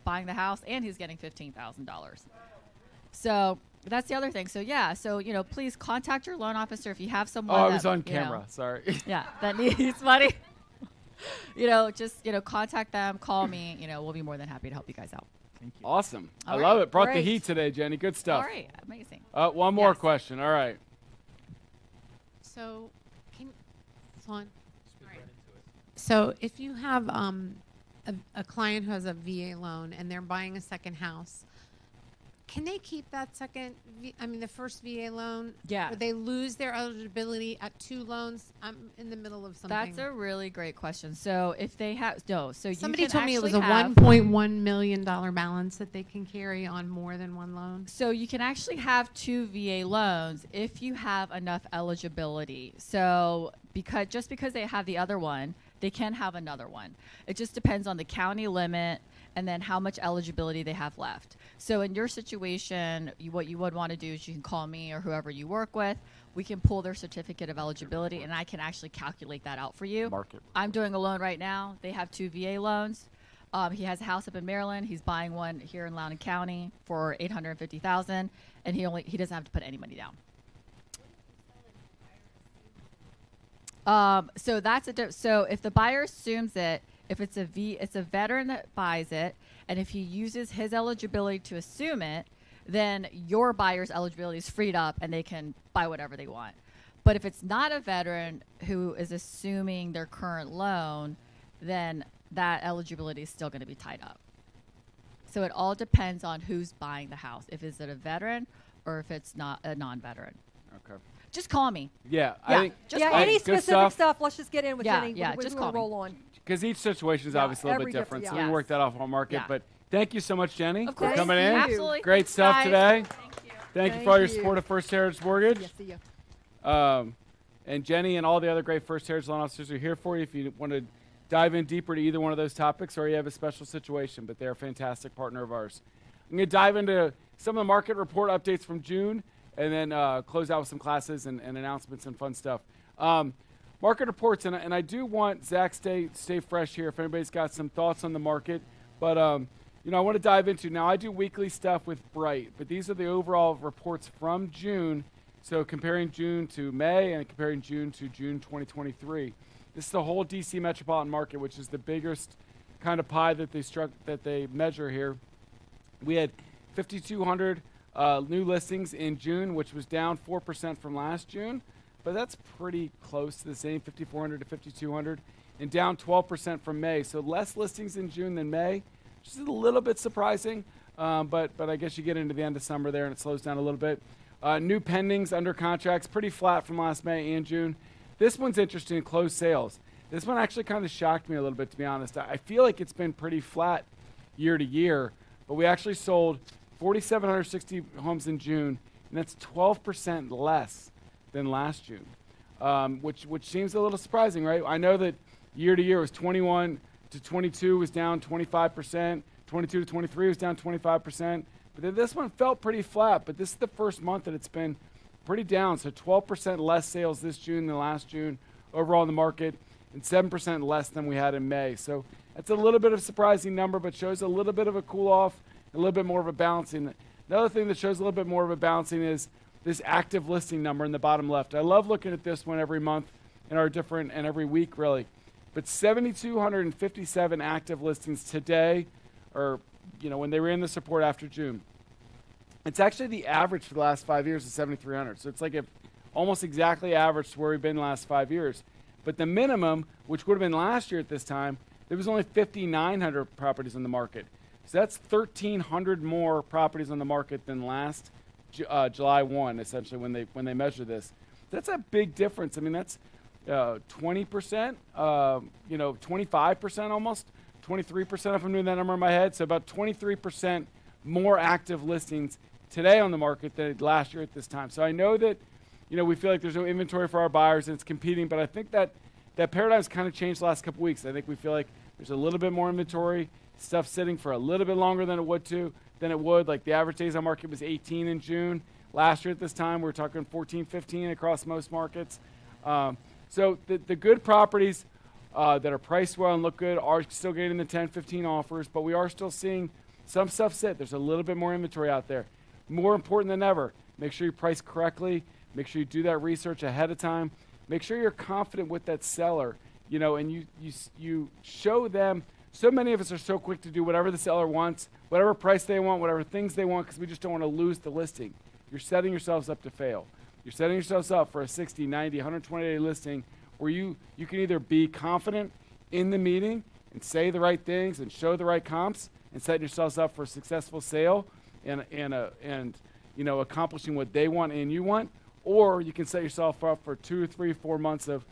buying the house and he's getting $15,000. So that's the other thing. So please contact your loan officer if you have someone. Oh, I was that, on camera. Sorry. Yeah, that needs money. Just contact them, call me. We'll be more than happy to help you guys out. Thank you. Awesome. All I love right. it. Brought the Great. heat today, Jenny. Good stuff. All right, amazing. One more Yes. question. All right. So, it's on. So, if you have a client who has a VA loan and they're buying a second house, can they keep that the first VA loan? Yeah. Or they lose their eligibility at 2 loans? I'm in the middle of something. That's a really great question. So if they have Somebody you can told me it was a actually $1.1 million balance that they can carry on more than one loan. So you can actually have 2 VA loans if you have enough eligibility. So because they have the other one, they can have another one. It just depends on the county limit and then how much eligibility they have left. So in your situation, what you would want to do is you can call me or whoever you work with. We can pull their certificate of eligibility, and I can actually calculate that out for you. Market. I'm doing a loan right now. They have 2 VA loans. He has a house up in Maryland. He's buying one here in Loudoun County for $850,000, and he doesn't have to put any money down. So if the buyer assumes it, if it's it's a veteran that buys it, and if he uses his eligibility to assume it, then your buyer's eligibility is freed up and they can buy whatever they want. But if it's not a veteran who is assuming their current loan, then that eligibility is still going to be tied up. So it all depends on who's buying the house. If it's a veteran or if it's not a non-veteran. Okay. Just call me. I think any specific stuff, let's just get in with Jenny. Yeah, we just want call to roll on. Because each situation is obviously a little bit different, so we work that off our market. Yeah. But thank you so much, Jenny, Of for course. coming in. Absolutely. Great stuff today. Thank Thank you for all your support of First Heritage Mortgage. Yes, see you. And Jenny and all the other great First Heritage loan officers are here for you if you want to dive in deeper to either one of those topics or you have a special situation. But they're a fantastic partner of ours. I'm going to dive into some of the market report updates from June and then close out with some classes and announcements and fun stuff. Market reports, and I do want Zach stay fresh here if anybody's got some thoughts on the market. But I want to dive into now. I do weekly stuff with Bright, but these are the overall reports from June. So comparing June to May and comparing June to June 2023. This is the whole DC metropolitan market, which is the biggest kind of pie that they measure here. We had 5,200 new listings in June, which was down 4% from last June. But that's pretty close to the same, 5,400 to 5,200, and down 12% from May. So less listings in June than May, which is a little bit surprising. But I guess you get into the end of summer there and it slows down a little bit. New pendings under contracts, pretty flat from last May and June. This one's interesting, closed sales. This one actually kind of shocked me a little bit, to be honest. I feel like it's been pretty flat year to year, but we actually sold 4,760 homes in June, and that's 12% less than last June, which seems a little surprising, right? I know that year to year was 21 to 22 was down 25%, 22 to 23 was down 25%, but then this one felt pretty flat, but this is the first month that it's been pretty down, so 12% less sales this June than last June overall in the market, and 7% less than we had in May. So that's a little bit of a surprising number, but shows a little bit of a cool off, a little bit more of a balancing. Another thing that shows a little bit more of a balancing is this active listing number in the bottom left. I love looking at this one every month and every week really. But 7,257 active listings today, or when they ran this report after June. It's actually the average for the last 5 years is 7,300. So it's like almost exactly average to where we've been the last 5 years. But the minimum, which would have been last year at this time, there was only 5,900 properties on the market. So that's 1,300 more properties on the market than last July 1, essentially, when they measure this. That's a big difference. I mean, that's 20%, 25% almost, 23% if I'm doing that number in my head. So about 23% more active listings today on the market than last year at this time. So I know that, we feel like there's no inventory for our buyers and it's competing, but I think that paradigm's kind of changed the last couple weeks. I think we feel like there's a little bit more inventory, stuff sitting for a little bit longer than it would. Like the average days on market was 18 in June. Last year at this time, we were talking 14, 15 across most markets. So the good properties that are priced well and look good are still getting the 10, 15 offers, but we are still seeing some stuff sit. There's a little bit more inventory out there. More important than ever, make sure you price correctly. Make sure you do that research ahead of time. Make sure you're confident with that seller, and you show them. So many of us are so quick to do whatever the seller wants, whatever price they want, whatever things they want, because we just don't want to lose the listing. You're setting yourselves up to fail. You're setting yourselves up for a 60, 90, 120-day listing where you can either be confident in the meeting and say the right things and show the right comps and set yourselves up for a successful sale. and accomplishing what they want and you want, or you can set yourself up for 2, 3, 4 months of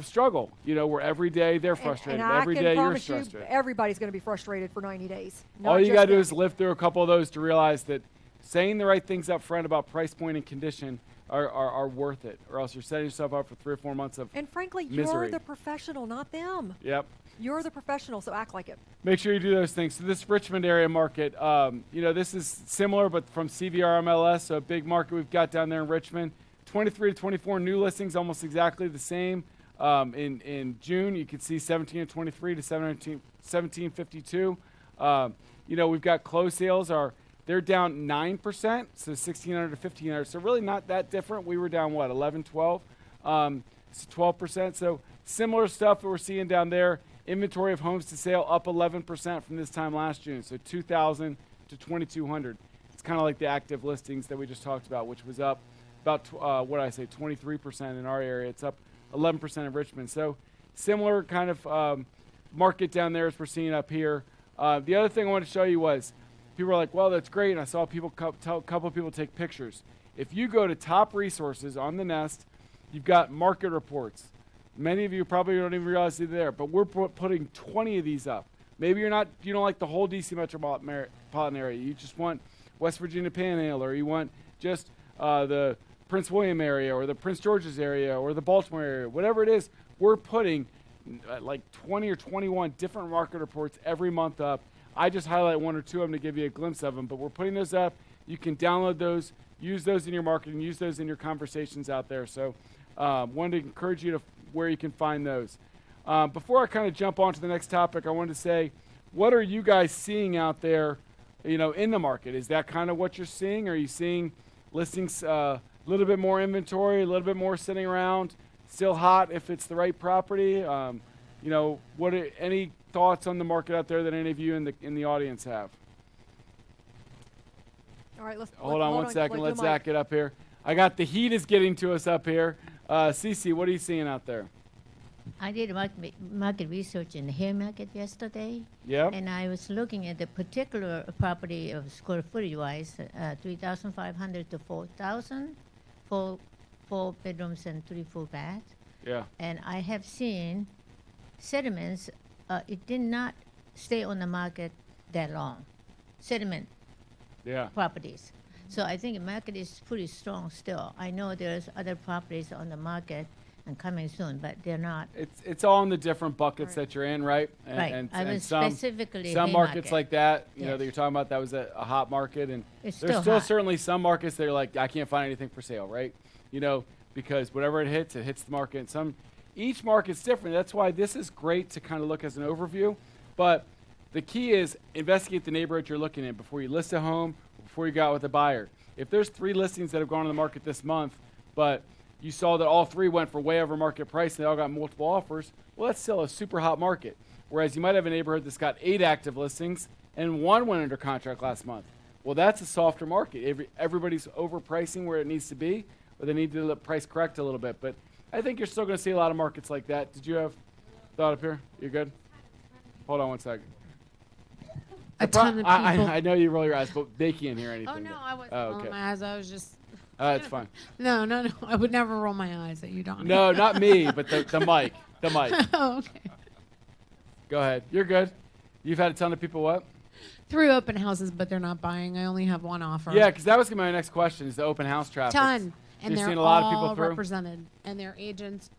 struggle, where every day they're frustrated, and every I can day you're promise you, frustrated. everybody's going to be frustrated for 90 days. All you got to do is live through a couple of those to realize that saying the right things up front about price point and condition are worth it, or else you're setting yourself up for 3 or 4 months of And frankly, misery. you're the professional, not them. Yep. You're the professional, so act like it. Make sure you do those things. So this Richmond area market, this is similar, but from CVR MLS, so a big market we've got down there in Richmond. 23 to 24 new listings, almost exactly the same. In June, you can see 17 to 23 to 1752. We've got closed sales they're down 9%, so 1,600 to 1,500. So really not that different. We were down, 11, 12? So 12%. So similar stuff that we're seeing down there. Inventory of homes to sale up 11% from this time last June, so 2,000 to 2,200. It's kind of like the active listings that we just talked about, which was up about, 23% in our area. It's up 11% in Richmond. So similar kind of market down there as we're seeing up here. The other thing I wanted to show you was, people are like, well, that's great, and I saw a couple of people take pictures. If you go to top resources on the Nest, you've got market reports. Many of you probably don't even realize they're there, but we're putting 20 of these up. Maybe you don't like the whole DC metropolitan area. You just want West Virginia Panhandle, or you want just the Prince William area, or the Prince George's area, or the Baltimore area. Whatever it is, we're putting like 20 or 21 different market reports every month up. I just highlight 1 or 2 of them to give you a glimpse of them, but we're putting those up. You can download those, use those in your marketing, use those in your conversations out there. So wanted to encourage you to where you can find those. Before I kind of jump on to the next topic, I wanted to say, what are you guys seeing out there, in the market? Is that kind of what you're seeing? Are you seeing listings, a little bit more inventory, a little bit more sitting around, still hot if it's the right property? Any thoughts on the market out there that any of you in the audience have? All right, hold on 1 second. Let Zach get up here. I got the heat is getting to us up here. Cece, what are you seeing out there? I did market research in the hair market yesterday. Yep. And I was looking at the particular property of square footage wise, 3,500 to 4,000, 4 bedrooms and 3 full baths. Yeah. And I have seen settlements, it did not stay on the market that long. Settlement properties. So I think the market is pretty strong still. I know there's other properties on the market and coming soon, but they're not. It's all in the different buckets that you're in, right? Right. I was specifically some markets market. like that, Yes. That you're talking about, that was a hot market, and It's there's still still hot. certainly some markets that are like, I can't find anything for sale, right? Because whatever it hits the market. And each market's different. That's why this is great to kind of look as an overview. But the key is investigate the neighborhood you're looking at before you list a home, before you go out with a buyer. If there's 3 listings that have gone on the market this month, but you saw that all 3 went for way over market price and they all got multiple offers, well, that's still a super hot market. Whereas you might have a neighborhood that's got 8 active listings and 1 went under contract last month. Well, that's a softer market. Everybody's overpricing where it needs to be, or they need to price correct a little bit. But I think you're still going to see a lot of markets like that. Did you have thought up here? You good? Hold on 1 second. A ton of people. I know you roll your eyes, but they can't hear anything. Oh, no, I wasn't okay. rolling my eyes. I was just... It's fine. No. I would never roll my eyes at you, Don. No, not me, but the mic. The mic. Oh, okay. Go ahead. You're good. You've had a ton of people what? 3 open houses, but they're not buying. I only have 1 offer. Yeah, because that was going to be my next question, is the open house traffic. Ton. And you're they're seeing a lot all of people through? represented, and their agents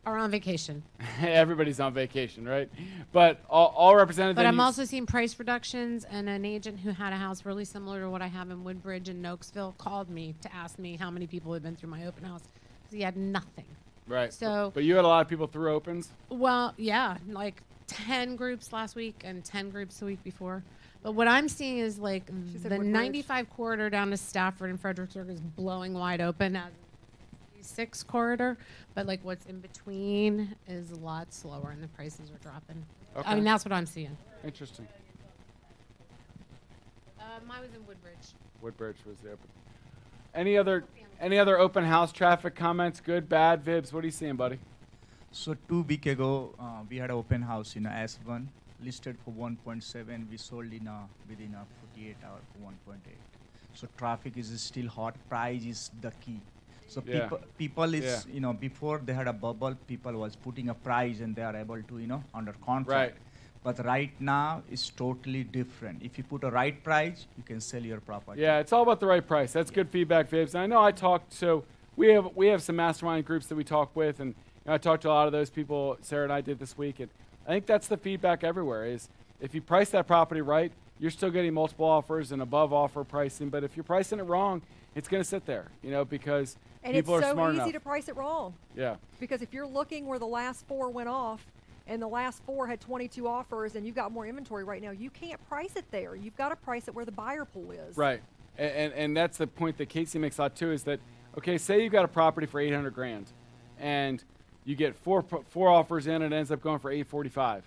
are on vacation. Everybody's on vacation, right? But all represented. But I'm also seeing price reductions, and an agent who had a house really similar to what I have in Woodbridge and Nokesville called me to ask me how many people had been through my open house, because he had nothing. Right. So, but you had a lot of people through opens? Well, yeah, like 10 groups last week and 10 groups the week before. But what I'm seeing is like the 95 corridor down to Stafford and Fredericksburg is blowing wide open as 6 corridor, but like what's in between is a lot slower and the prices are dropping. Okay. I mean, that's what I'm seeing. Interesting. Mine was in Woodbridge. Woodbridge was there. Any other open house traffic comments? Good, bad, Vibs? What are you seeing, buddy? So 2 weeks ago, we had an open house in S1, listed for 1.7. We sold in within a 48 hour for 1.8. So traffic is still hot. Price is the key. So people is before they had a bubble, people was putting a price and they are able to under contract. Right. But right now it's totally different. If you put a right price, you can sell your property. Yeah, it's all about the right price. That's good feedback, Vibs. And I know I talked. So we have some mastermind groups that we talk with, and I talked to a lot of those people. Sarah and I did this week, and I think that's the feedback everywhere. Is if you price that property right, you're still getting multiple offers and above offer pricing. But if you're pricing it wrong, it's going to sit there, because people are smart enough. And it's so easy to price it wrong. Yeah. Because if you're looking where the last 4 went off and the last 4 had 22 offers and you've got more inventory right now, you can't price it there. You've got to price it where the buyer pool is. Right. And that's the point that Casey makes a lot too, is that, okay, say you've got a property for $800,000 and you get four offers in and it ends up going for $845.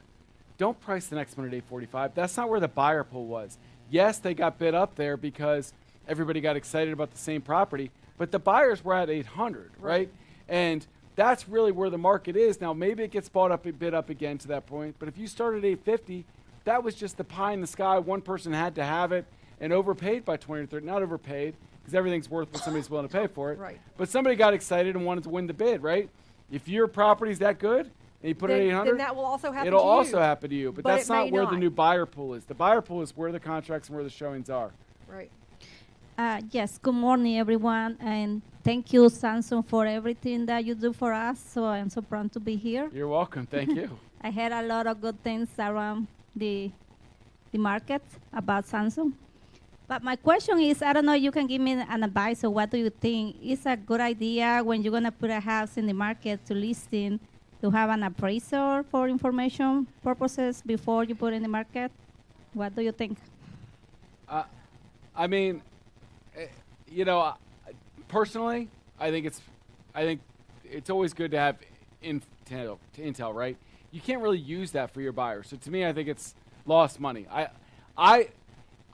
Don't price the next one at $845. That's not where the buyer pool was. Yes, they got bid up there because everybody got excited about the same property, but the buyers were at $800, right? And that's really where the market is. Now, maybe it gets bought up and bid up again to that point, but if you started at $850, that was just the pie in the sky. One person had to have it and overpaid by 20 or 30, not overpaid, because everything's worth what somebody's willing to pay for it. Right. But somebody got excited and wanted to win the bid, right? If your property's that good and you put it at 800, then that will also happen it'll to you. also happen to you. But that's not where the not. new buyer pool is. The buyer pool is where the contracts and where the showings are. Right. Yes, good morning, everyone, and thank you, Samson, for everything that you do for us. So I'm so proud to be here. You're welcome. Thank you. I heard a lot of good things around the market about Samson. But my question is, I don't know, you can give me an advice, or what do you think? Is a good idea when you're going to put a house in the market to listing to have an appraiser for information purposes before you put it in the market? What do you think? I mean, personally, I think it's always good to have intel, right? You can't really use that for your buyer. So to me, I think it's lost money.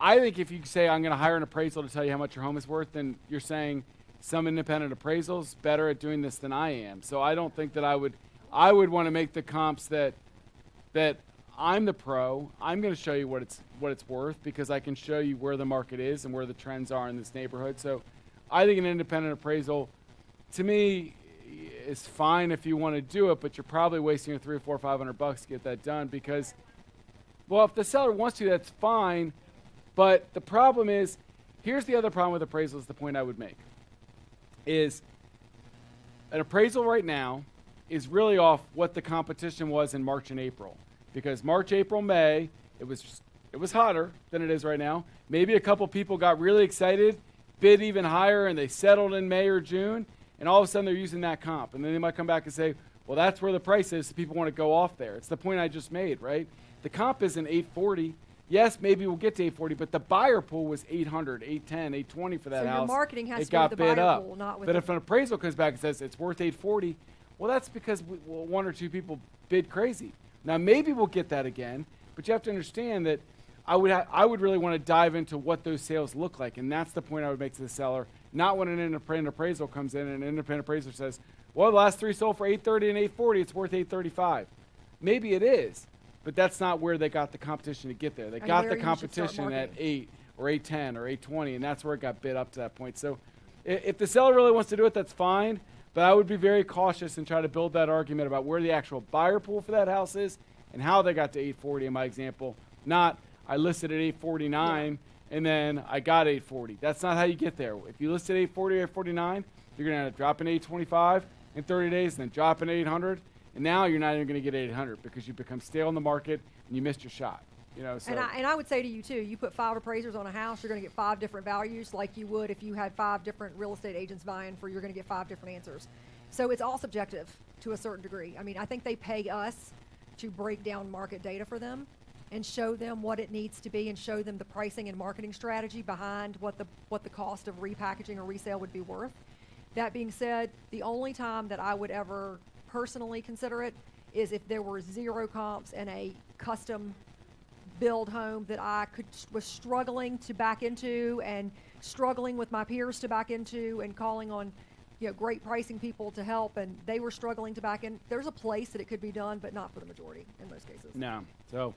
I think if you say I'm going to hire an appraisal to tell you how much your home is worth, then you're saying some independent appraisal's better at doing this than I am. So I don't think that I would want to make the comps that I'm the pro. I'm going to show you what it's worth, because I can show you where the market is and where the trends are in this neighborhood. So I think an independent appraisal, to me, is fine if you want to do it, but you're probably wasting your $300 or $400 or $500 to get that done, because, well, if the seller wants to, that's fine. But the problem is, here's the other problem with appraisals, the point I would make, is an appraisal right now is really off what the competition was in March and April. Because March, April, May, it was hotter than it is right now. Maybe a couple people got really excited, bid even higher, and they settled in May or June, and all of a sudden they're using that comp. And then they might come back and say, well, that's where the price is, so people want to go off there. It's the point I just made, right? The comp isn't 840. Yes, maybe we'll get to 840, but the buyer pool was 800, 810, 820 for that house. So your marketing has it to go got with the bid buyer up. pool, not with But if an appraisal comes back and says it's worth 840, well, that's because one or two people bid crazy. Now, maybe we'll get that again, but you have to understand that I would really want to dive into what those sales look like, and that's the point I would make to the seller, not when an independent appraisal comes in and an independent appraiser says, well, the last 3 sold for 830 and 840, it's worth 835. Maybe it is. But that's not where they got the competition to get there. They got the competition at 8 or 810 or 820, and that's where it got bid up to that point. So if the seller really wants to do it, that's fine. But I would be very cautious and try to build that argument about where the actual buyer pool for that house is and how they got to 840 in my example. Not I listed at 849 and then I got 840. That's not how you get there. If you listed 840 or 849, you're going to end up dropping 825 in 30 days and then dropping 800. And now you're not even going to get 800 because you become stale in the market and you missed your shot. So and I would say to you too, you put 5 appraisers on a house, you're going to get 5 different values, like you would if you had 5 different real estate agents vying for. You're going to get 5 different answers. So it's all subjective to a certain degree. I mean, I think they pay us to break down market data for them and show them what it needs to be and show them the pricing and marketing strategy behind what the cost of repackaging or resale would be worth. That being said, the only time that I would ever personally consider it is if there were 0 comps in a custom build home that I was struggling to back into and struggling with my peers to back into and calling on great pricing people to help, and they were struggling to back in. There's a place that it could be done, but not for the majority in most cases. No. So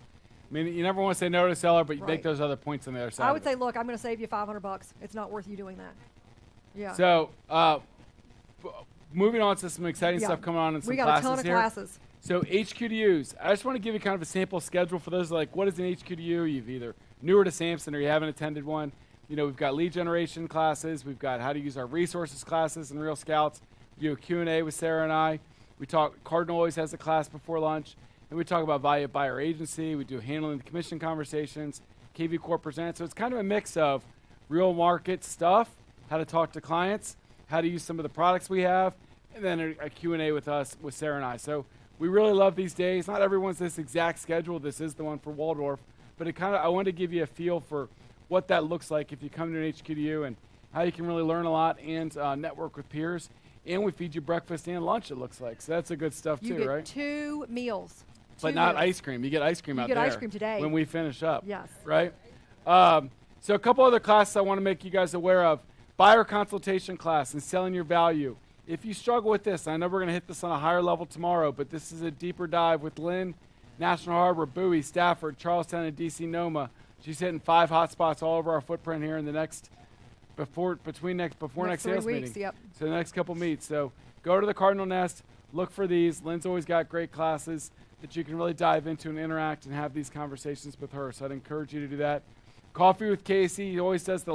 I mean, you never want to say no to a seller, but you Right. make those other points on the other side. I would say, look, I'm going to save you $500. It's not worth you doing that. Yeah. So, moving on to some exciting Yeah. stuff coming on in some We got classes a ton of here. classes. So HQDUs, I just want to give you kind of a sample schedule for those like, what is an HQDU? You've either newer to Samson or you haven't attended one. You know, we've got lead generation classes. We've got how to use our resources classes and Real Scouts. We do a Q&A with Sarah and I. We talk, Cardinal always has a class before lunch. And we talk about value buyer agency. We do handling the commission conversations. KV Corp presents. So it's kind of a mix of real market stuff, how to talk to clients, how to use some of the products we have, and then a Q&A with us, with Sarah and I. So we really love these days. Not everyone's this exact schedule. This is the one for Waldorf. But I want to give you a feel for what that looks like if you come to an HQDU and how you can really learn a lot and network with peers. And we feed you breakfast and lunch, it looks like. So that's a good stuff You too, get right? 2 meals. But Two not meals. ice cream. You get ice cream You out get there. ice cream today. When we finish up. Yes. Right? So a couple other classes I want to make you guys aware of. Buyer consultation class and selling your value. If you struggle with this, I know we're going to hit this on a higher level tomorrow, but this is a deeper dive with Lynn, National Harbor, Bowie, Stafford, Charlestown, and DC NOMA. She's hitting 5 hotspots all over our footprint here in the next before next 3 sales weeks, meeting. yep. So the next couple meets. So go to the Cardinal Nest, look for these. Lynn's always got great classes that you can really dive into and interact and have these conversations with her. So I'd encourage you to do that. Coffee with Casey, he always does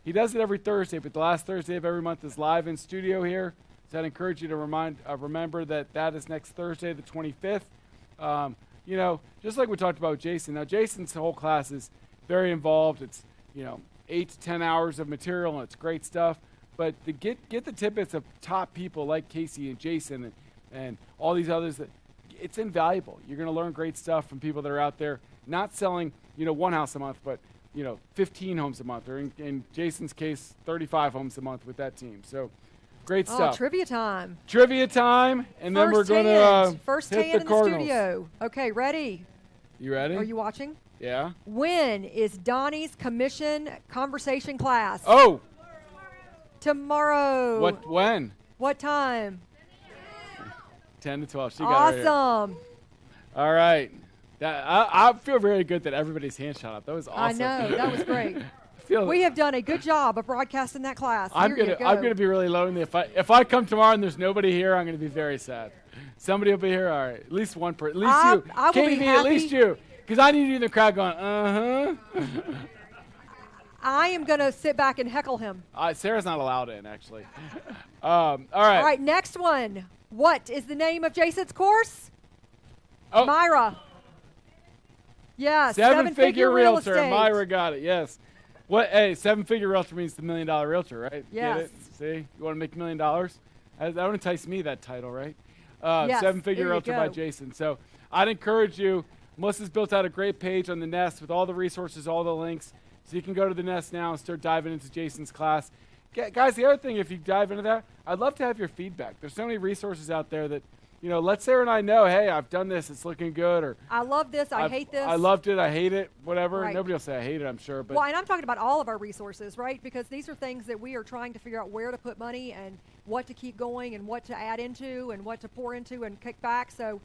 he does it every Thursday, but the last Thursday of every month is live in studio here. So I'd encourage you to remember that is next Thursday, the 25th. You know, just like we talked about with Jason. Now, Jason's whole class is very involved. It's, 8 to 10 hours of material, and it's great stuff. But to get the tidbits of top people like Casey and Jason and all these others, it's invaluable. You're going to learn great stuff from people that are out there not selling, 1 house a month, but 15 homes a month, or in Jason's case, 35 homes a month with that team. So great stuff. Trivia time. Trivia time, and then we're going to first hit hand the in Cardinals. the studio. Okay, ready? You ready? Are you watching? Yeah. When is Donnie's commission conversation class? Oh. Tomorrow. When? What time? 10 to 12. She got it right here. Awesome. All right. I feel very good that everybody's hand shot up. That was awesome. I know. That was great. We have done a good job of broadcasting that class. I'm gonna be really lonely if I come tomorrow and there's nobody here. I'm gonna be very sad. Somebody will be here. All right, at least one person. At least you. I will be KV, happy. at least you, because I need you in the crowd going, I am going to sit back and heckle him. Sarah's not allowed in, actually. All right. All right, next one. What is the name of Jason's course? Oh. Myra. Yeah, Seven-figure real realtor. estate. Myra got it. Yes. What? Hey, 7-figure realtor means the $1 million realtor, right? Yes. Get it? See, you want to make $1 million? That would entice me, that title, right? Yes, 7-figure there you realtor by go. Jason. So I'd encourage you. Melissa's built out a great page on the Nest with all the resources, all the links. So you can go to the Nest now and start diving into Jason's class. Guys, the other thing, if you dive into that, I'd love to have your feedback. There's so many resources out there that, let Sarah and I know, hey, I've done this, it's looking good, or I love this, I hate this. I loved it, I hate it, whatever. Right. Nobody will say I hate it, I'm sure. But Well, and I'm talking about all of our resources, right? Because these are things that we are trying to figure out where to put money and what to keep going and what to add into and what to pour into and kick back. So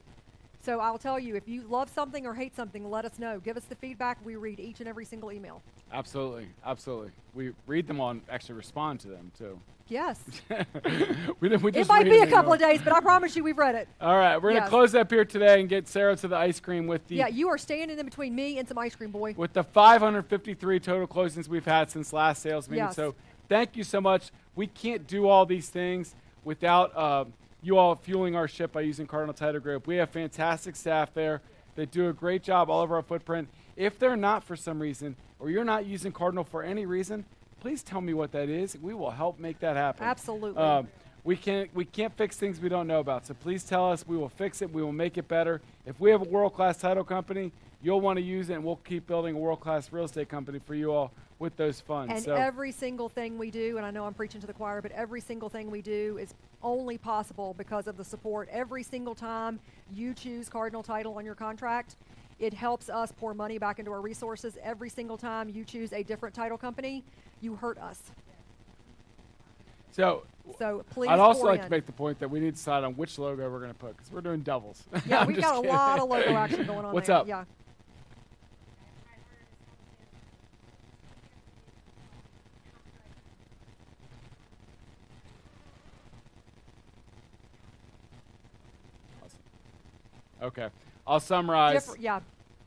I'll tell you, if you love something or hate something, let us know. Give us the feedback. We read each and every single email. Absolutely. We read them on, actually respond to them, too. Yes. we just It might read be a them, couple of days, but I promise you we've read it. All right, we're going to Yes. close up here today and get Sarah to the ice cream with the Yeah, you are standing in between me and some ice cream, boy. with the 553 total closings we've had since last sales meeting. Yes. So thank you so much. We can't do all these things without you all fueling our ship by using Cardinal Title Group. We have fantastic staff there that do a great job all over our footprint. If they're not for some reason, or you're not using Cardinal for any reason, please tell me what that is. We will help make that happen. Absolutely. We can't fix things we don't know about. So please tell us. We will fix it. We will make it better. If we have a world-class title company, you'll want to use it, and we'll keep building a world-class real estate company for you all with those funds. And so every single thing we do, and I know I'm preaching to the choir, but every single thing we do is only possible because of the support. Every single time you choose Cardinal Title on your contract, it helps us pour money back into our resources. Every single time you choose a different title company, you hurt us. So please I'd also pour like in. to make the point that we need to decide on which logo we're going to put, because we're doing doubles. Yeah, I'm we've just got kidding. a lot of logo action going on What's there. up? Yeah. Okay. I'll summarize. Yeah.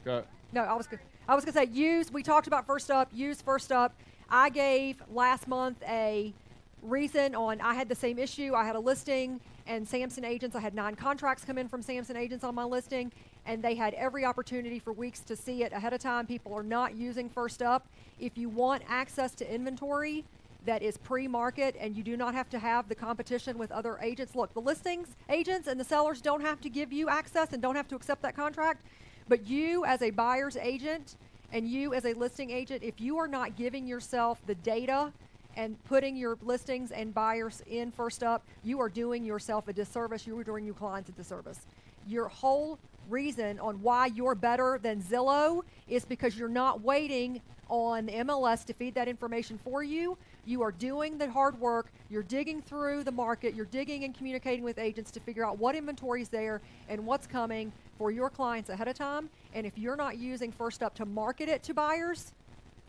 Go. No, I was gonna say we talked about First Up, use First Up. I gave last month a reason on, I had the same issue. I had a listing and Samson agents, I had 9 contracts come in from Samson agents on my listing, and they had every opportunity for weeks to see it ahead of time. People are not using First Up. If you want access to inventory that is pre-market and you do not have to have the competition with other agents, look, the listings agents and the sellers don't have to give you access and don't have to accept that contract, but you as a buyer's agent and you as a listing agent, if you are not giving yourself the data and putting your listings and buyers in First Up, you are doing yourself a disservice. You are doing your clients a disservice. Your whole reason on why you're better than Zillow is because you're not waiting on the MLS to feed that information for you. You are doing the hard work. You're digging through the market. You're digging and communicating with agents to figure out what inventory is there and what's coming for your clients ahead of time. And if you're not using First Up to market it to buyers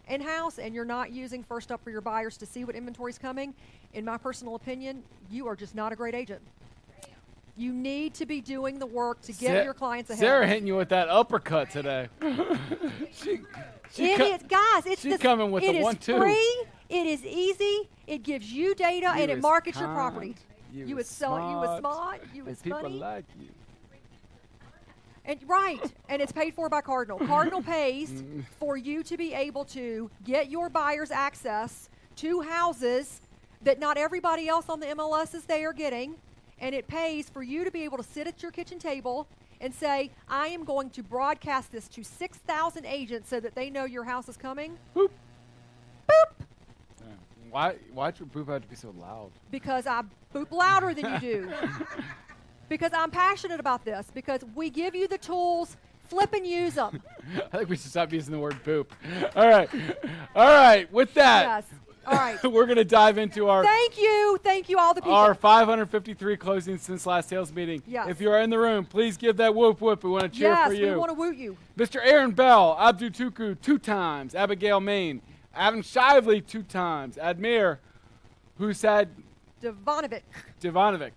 in-house and you're not using First Up for your buyers to see what inventory is coming, in my personal opinion, you are just not a great agent. You need to be doing the work to get your clients ahead. Sarah hitting you with that uppercut today. Guys, it's coming with the 1-2. It is free. It is easy. It gives you data and it markets your property. You was smart. You was people funny. like you. And and it's paid for by Cardinal. Cardinal pays for you to be able to get your buyers access to houses that not everybody else on the MLS is there getting, and it pays for you to be able to sit at your kitchen table and say, I am going to broadcast this to 6,000 agents so that they know your house is coming. Boop. Boop. Why'd your boop have to be so loud? Because I boop louder than you do. Because I'm passionate about this. Because we give you the tools, flip and use them. I think we should stop using the word boop. All right. With that, yes. All right. We're going to dive into our. Thank you, all the people. Our 553 closings since last sales meeting. Yes. If you are in the room, please give that whoop whoop. We want to cheer for you. Yes, we want to woot you. Mr. Aaron Bell, Abdu Tuku 2 times, Abigail Main, Adam Shively 2 times, Admir, who said Devanovic.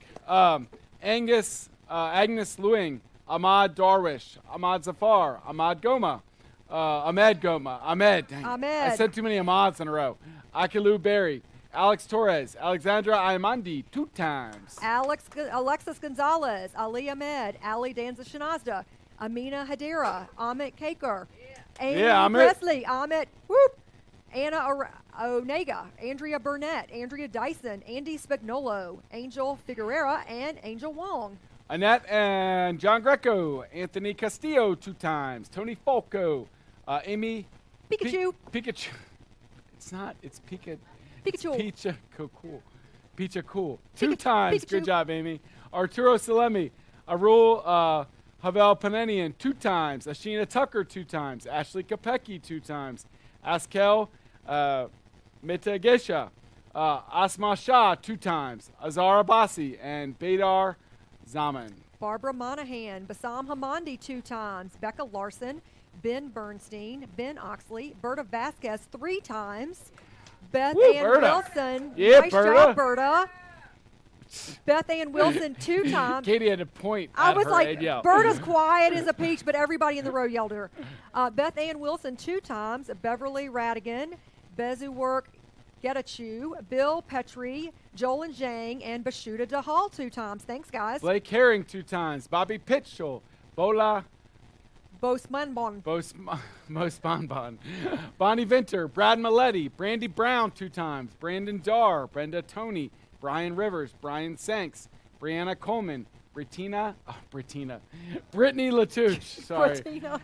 Agnes Luing, Ahmad Darwish, Ahmad Zafar, Ahmad Goma, Ahmed Goma, Ahmed. Dang. I said too many Ahmads in a row. Akilu Berry, Alex Torres, Alexandra Aymandi 2 times. Alexis Gonzalez, Ali Ahmed, Ali Danza Shanazda, Amina Hadira, Amit Kaker, Amy Presley, Amit Anna Onega, Andrea Burnett, Andrea Dyson, Andy Spagnolo, Angel Figueroa, and Angel Wong. Annette and John Greco, Anthony Castillo 2 times, Tony Falco, Amy Pikachu. Pikachu. It's not. It's Pikachu. Pikachu. Pizza cool. 2 times. Pikachu. Good job, Amy. Arturo Salemi, Arul Havel Panenian 2 times, Ashina Tucker 2 times, Ashley Kopecki 2 times, Askel Metagesha, Asma Shah 2 times, Azar Abbasi, and Badar Zaman. Barbara Monahan, Bassam Hamandi 2 times, Becca Larson, Ben Bernstein, Ben Oxley, Berta Vasquez 3 times, Beth Ann Wilson. Nice job, Berta. Beth Ann Wilson 2 times. Katie had a point. I was like, Berta's quiet as a peach, but everybody in the row yelled at her. Beth Ann Wilson 2 times. Beverly Radigan, Bezuwork Getachew, Bill Petrie, Joel and Zhang, and Bashuta DeHall 2 times. Thanks, guys. Blake Herring 2 times. Bobby Pitchell, Bola. Bosmanbon. Mosbanbon. Bonnie Vinter, Brad Maletti, Brandy Brown 2 times. Brandon Darr, Brenda Tony, Brian Rivers, Brian Sanks, Brianna Coleman, Brittany Latouche.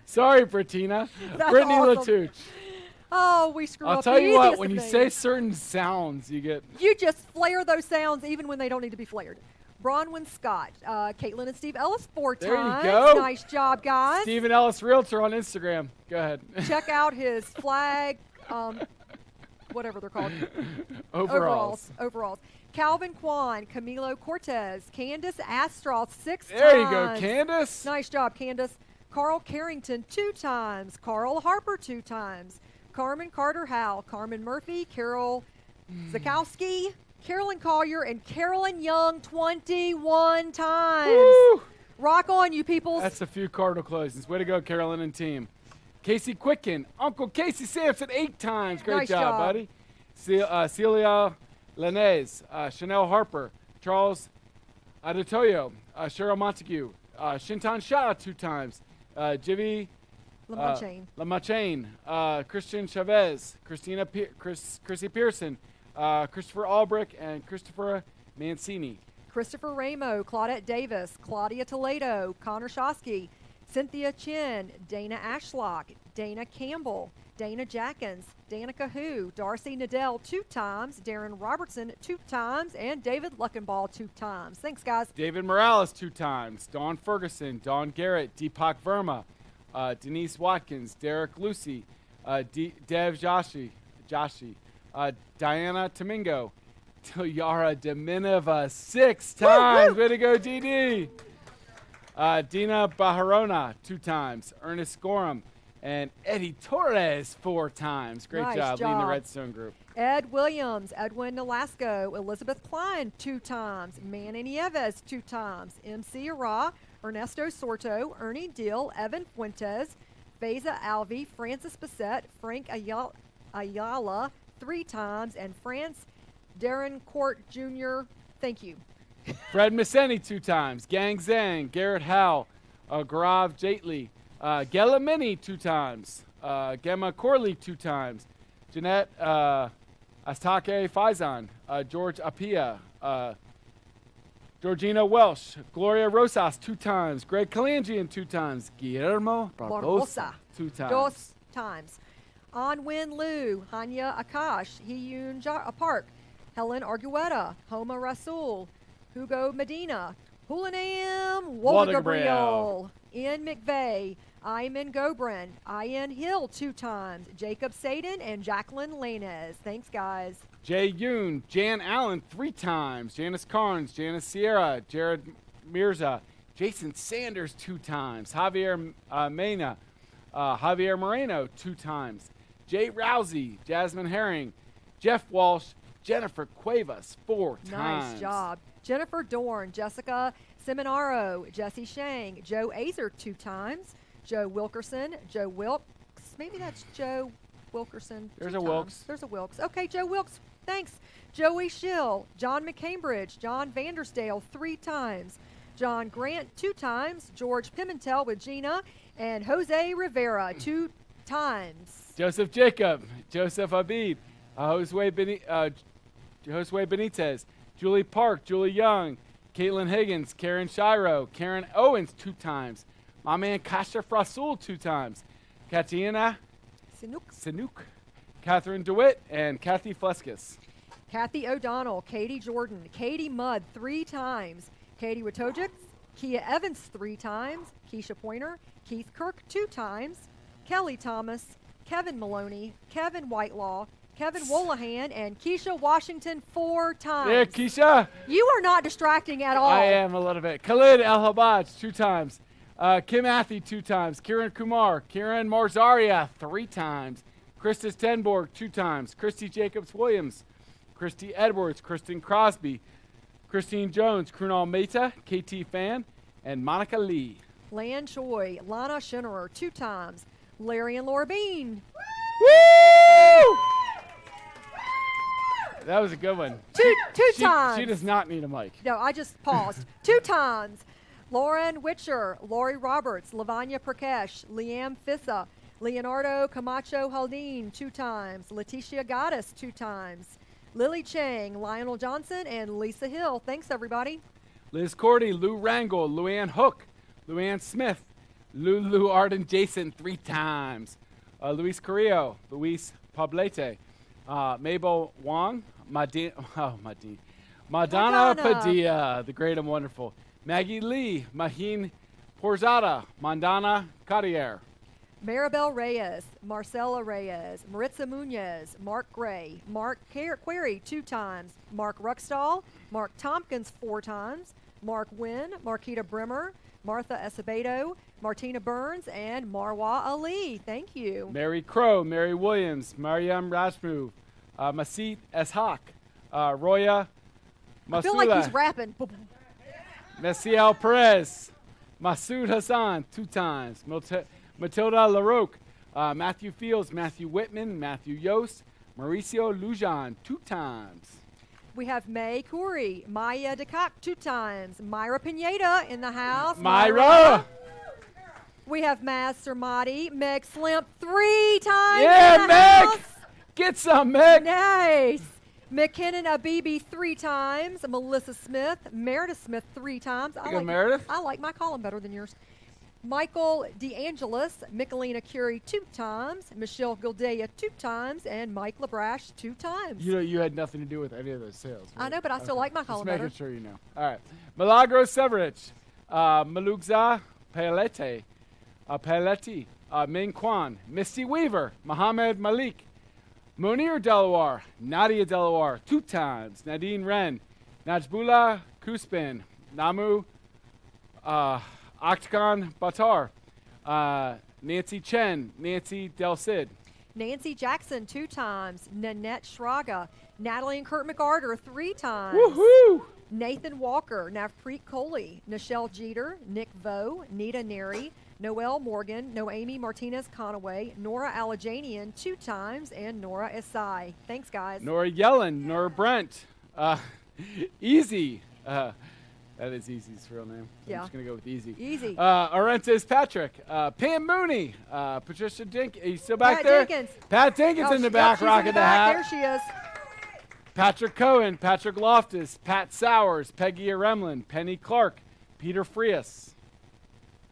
Sorry, Brittany Latouche. Oh, we screw up. I'll tell you what, when you say certain sounds, you just flare those sounds even when they don't need to be flared. Bronwyn Scott, Caitlin and Steve Ellis 4 times. There you go. Nice job, guys. Stephen Ellis Realtor on Instagram. Go ahead. Check out his flag, whatever they're called. Overalls. Calvin Kwan, Camilo Cortez, Candace Astroth 6 times. There you go, Candace. Nice job, Candace. Carl Carrington 2 times. Carl Harper 2 times. Carmen Carter Howell, Carmen Murphy, Carol Zakowski, Carolyn Collier, and Carolyn Young 21 times. Woo! Rock on, you peoples. That's a few Cardinal closings. Way to go, Carolyn and team. Casey Quicken, Uncle Casey Sampson 8 times. Great Nice job, job. buddy. Celia Lanez, Chanel Harper, Charles Adetoyo, Cheryl Montague, Shintan Shah 2 times, Jivy Lamachain, Christian Chavez, Chrissy Pearson, Christopher Albrick, and Christopher Mancini. Christopher Ramo, Claudette Davis, Claudia Toledo, Connor Shosky, Cynthia Chin, Dana Ashlock, Dana Campbell, Dana Jackins, Danica Hu, Darcy Nadell 2 times, Darren Robertson 2 times, and David Luckenball 2 times. Thanks, guys. David Morales 2 times, Dawn Ferguson, Dawn Garrett, Deepak Verma, Denise Watkins, Derek Lucy, Dev Joshi, Diana Domingo, Tiara Dominova 6 times. Way to go, DD. Dina Baharona 2 times, Ernest Gorham, and Eddie Torres 4 times. Great Nice job leading the job. Redstone group. Ed Williams, Edwin Nolasco, Elizabeth Klein 2 times, Manny Nieves 2 times, MC Ara, Ernesto Sorto, Ernie Dill, Evan Fuentes, Faiza Alvi, Francis Bissett, Frank Ayala 3 times, and France Darren Court Jr. Thank you. Fred Misseni 2 times, Gang Zhang, Garrett Howe, Gaurav Jaitley, Gela Mini 2 times, Gemma Corley 2 times, Jeanette Astake Faizan, George Apia, Georgina Welsh, Gloria Rosas 2 times, Greg Kalangian 2 times, Guillermo Barbosa 2 times. 2 times. An Win Liu, Hanya Akash, Hiyun Park, Helen Argueta, Homa Rasul, Hugo Medina, Hulanam Walter Gabriel, Ian McVeigh, Ayman Gobrin, Ian Hill 2 times, Jacob Sadin, and Jacqueline Lanez. Thanks, guys. Jay Yoon, Jan Allen 3 times, Janice Carnes, Janice Sierra, Jared Mirza, Jason Sanders 2 times, Javier Mena, Javier Moreno 2 times, Jay Rousey, Jasmine Herring, Jeff Walsh, Jennifer Cuevas 4 times. Nice job. Jennifer Dorn, Jessica Seminaro, Jesse Shang, Joe Azer 2 times, Joe Wilkerson, Joe Wilkes. Maybe that's Joe Wilkerson. There's 2 a times. Wilkes. There's a Wilkes. Okay, Joe Wilkes. Thanks. Joey Schill, John McCambridge, John Vandersdale 3 times, John Grant 2 times, George Pimentel with Gina, and Jose Rivera 2 times. Joseph Jacob, Joseph Abib, Josue Benitez, Julie Park, Julie Young, Caitlin Higgins, Karen Shiro, Karen Owens 2 times, my man Kasha Frasul 2 times, Katina Sinuk, Catherine DeWitt, and Kathy Fleskis. Kathy O'Donnell, Katie Jordan, Katie Mudd 3 times, Katie Witojic, Kia Evans 3 times, Keisha Pointer, Keith Kirk 2 times, Kelly Thomas, Kevin Maloney, Kevin Whitelaw, Kevin Wolahan, and Keisha Washington 4 times. Yeah, Keisha. You are not distracting at all. I am a little bit. Khalid El Habaj 2 times, Kim Athy 2 times, Kiran Kumar, Kiran Marzaria 3 times, Christus Tenborg 2 times, Christy Jacobs Williams, Christy Edwards, Kristen Crosby, Christine Jones, Krunal Mehta, KT Fan, and Monica Lee. Lan Choi, Lana Schinnerer 2 times, Larry and Laura Bean. Woo! That was a good one. Two times. She does not need a mic. No, I just paused. 2 times. Lauren Witcher, Lori Roberts, Lavanya Prakash, Liam Fissa, Leonardo Camacho Haldane 2 times, Leticia Gaddis 2 times, Lily Chang, Lionel Johnson, and Lisa Hill. Thanks, everybody. Liz Cordy, Lou Rangel, Luann Hook, Luann Smith, Lulu Arden Jason 3 times, Luis Carrillo, Luis Poblete, Mabel Wong, Madonna Padilla, the great and wonderful, Maggie Lee, Maheen Porzada, Mandana Carrier, Maribel Reyes, Marcela Reyes, Maritza Munoz, Mark Gray, Mark Query 2 times, Mark Ruckstall, Mark Tompkins 4 times, Mark Wynn, Marquita Brimmer, Martha Acevedo, Martina Burns, and Marwa Ali. Thank you. Mary Crow, Mary Williams, Mariam Rashmu, Masit Eshak, Roya Masula, I feel like he's rapping. Messiel Perez, Masood Hassan 2 times. Matilda LaRoque, Matthew Fields, Matthew Whitman, Matthew Yost, Mauricio Lujan 2 times. We have May Corey, Maya DeCock 2 times. Myra Pineda in the house. Myra! We have Maz Sermati, Meg Slimp 3 times. Yeah, in the Meg! house. Get some, Meg! Nice. McKinnon Abibi 3 times. Melissa Smith, Meredith Smith 3 times. Meredith? I like my column better than yours. Michael DeAngelis, Michelina Curie 2 times. Michelle Gildea 2 times. And Mike LaBrash 2 times. You know, you had nothing to do with any of those sales. Right? I know, but I still like my column better. Just making sure you know. All right. Milagros Severich, Malugza Paelete, Ming Kwan, Misty Weaver, Mohammed Malik, Munir Delawar, Nadia Delawar 2 times, Nadine Wren, Najbullah Kuspin, Namu Octagon Batar, Nancy Chen, Nancy Del Cid. Nancy Jackson 2 times. Nanette Shraga, Natalie and Kurt McArthur 3 times. Woohoo! Nathan Walker, Navpreet Kohli, Nichelle Jeter, Nick Vo, Nita Neri, Noelle Morgan, Noemi Martinez Conaway, Nora Alajanian 2 times, and Nora Esai. Thanks, guys. Nora Yellen, Nora Brent, Easy. That is Easy's real name. So Yeah. I'm just going to go with Easy. Easy. Arentes Patrick, Pam Mooney, Patricia Dink. Are you still back Pat there? Jenkins. Pat Jenkins in the back, she's in rocking the hat. There she is. Patrick Cohen, Patrick Loftus, Pat Sowers, Peggy Aremlin, Penny Clark, Peter Frias.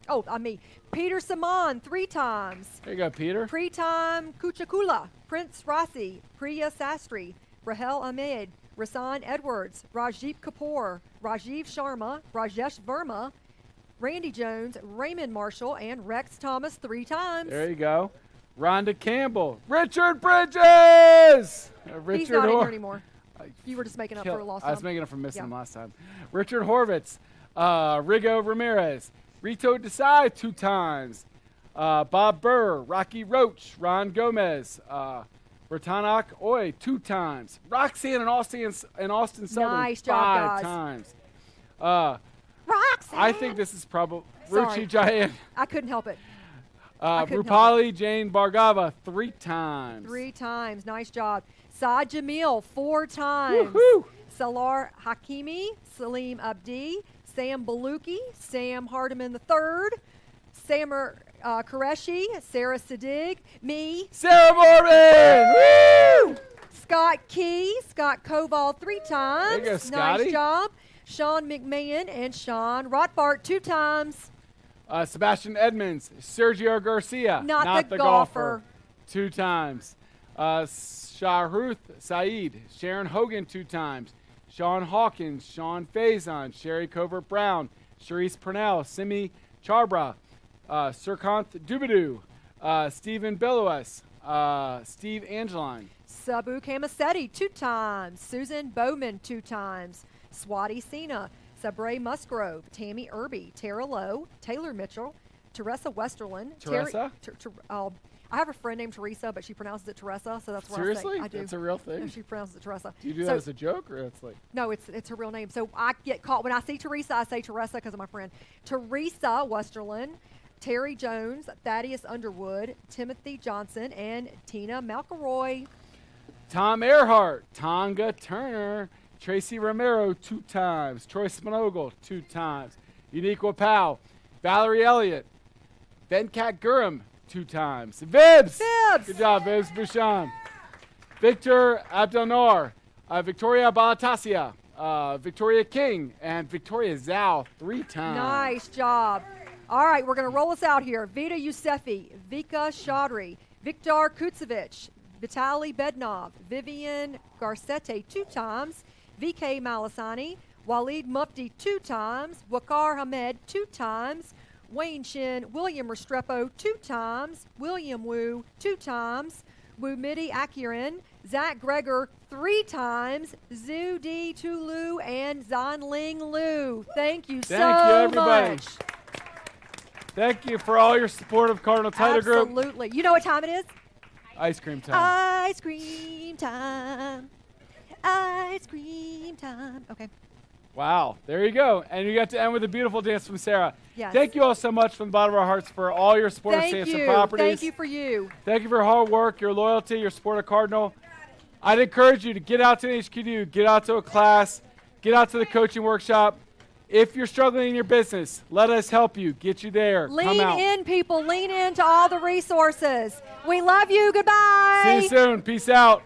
Oh, me. Peter Saman 3 times. There you go, Peter. Pritam Kuchakula, Prince Rossi, Priya Sastry, Rahel Ahmed, Rasan Edwards, Rajiv Kapoor, Rajiv Sharma, Rajesh Verma, Randy Jones, Raymond Marshall, and Rex Thomas 3 times. There you go. Rhonda Campbell, Richard Bridges. Richard He's not in here anymore. You were just making up for a lost time. I was making up for missing him last time. Richard Horvitz, Rigo Ramirez, Rito Desai 2 times, Bob Burr, Rocky Roach, Ron Gomez, Bertanak Oy 2 times, Roxanne and Austin Southern Nice job, 5 guys. times. Roxanne! I think this is probably Sorry. Ruchi Jayan. I couldn't help it. I couldn't help Rupali Jane Bargava 3 times. 3 times. Nice job. Saad Jamil 4 times. Woohoo! Salar Hakimi, Salim Abdi, Sam Baluki, Sam Hardiman III, Samer Qureshi, Sarah Sadig, me, Sarah Mormon! Woo! Scott Key, Scott Koval 3 times. There you go, Scotty. Nice job. Sean McMahon and Sean Rothbart 2 times. Sebastian Edmonds, Sergio Garcia, Not the golfer. 2 times. Shahruth Saeed, Sharon Hogan 2 times. Sean Hawkins, Sean Faison, Sherry Covert Brown, Charisse Purnell, Simi Charbra, Sirkanth Dubidoo, Stephen Billowas, Steve Angeline. Sabu Kamasetti 2 times. Susan Bowman 2 times. Swati Sina, Sabre Musgrove, Tammy Irby, Tara Lowe, Taylor Mitchell, Teresa Westerland. Teresa? I have a friend named Teresa, but she pronounces it Teresa, so that's what Seriously? I do. That's a real thing? No, she pronounces it Teresa. Do you do that as a joke, or it's like? No, it's her real name. So I get caught when I see Teresa, I say Teresa because of my friend. Teresa Westerland, Terry Jones, Thaddeus Underwood, Timothy Johnson, and Tina McElroy. Tom Earhart, Tonga Turner, Tracy Romero 2 times, Troy Spinogle 2 times, Uniqua Powell, Valerie Elliott, Venkat Guram 2 times, Vibs! Good job, Vibs Bouchon. Victor Abdelnour, Victoria Balatasia, Victoria King, and Victoria Zhao 3 times. Nice job. All right, we're going to roll us out here. Vita Yousefi, Vika Chaudhry, Viktor Kutsevich, Vitaly Bednov, Vivian Garcete 2 times, VK Malasani, Walid Mufti 2 times, Wakar Hamed 2 times, Wayne Shin, William Restrepo 2 times, William Wu 2 times, Wumidi Akiran, Zach Gregor 3 times, Zhu Di Tulu, and Zanling Liu. Thank you so Thank you, everybody. much. Thank you for all your support of Cardinal Title Group. Absolutely. You know what time it is? Ice cream time. Ice cream time. Ice cream time. Okay. Wow, there you go. And you got to end with a beautiful dance from Sarah. Yes. Thank you all so much from the bottom of our hearts for all your support of Samson Properties. Thank you for you. Thank you for your hard work, your loyalty, your support of Cardinal. I'd encourage you to get out to an HQD, get out to a class, get out to the coaching workshop. If you're struggling in your business, let us help you, get you there. Lean Come out. in, people. Lean into all the resources. We love you. Goodbye. See you soon. Peace out.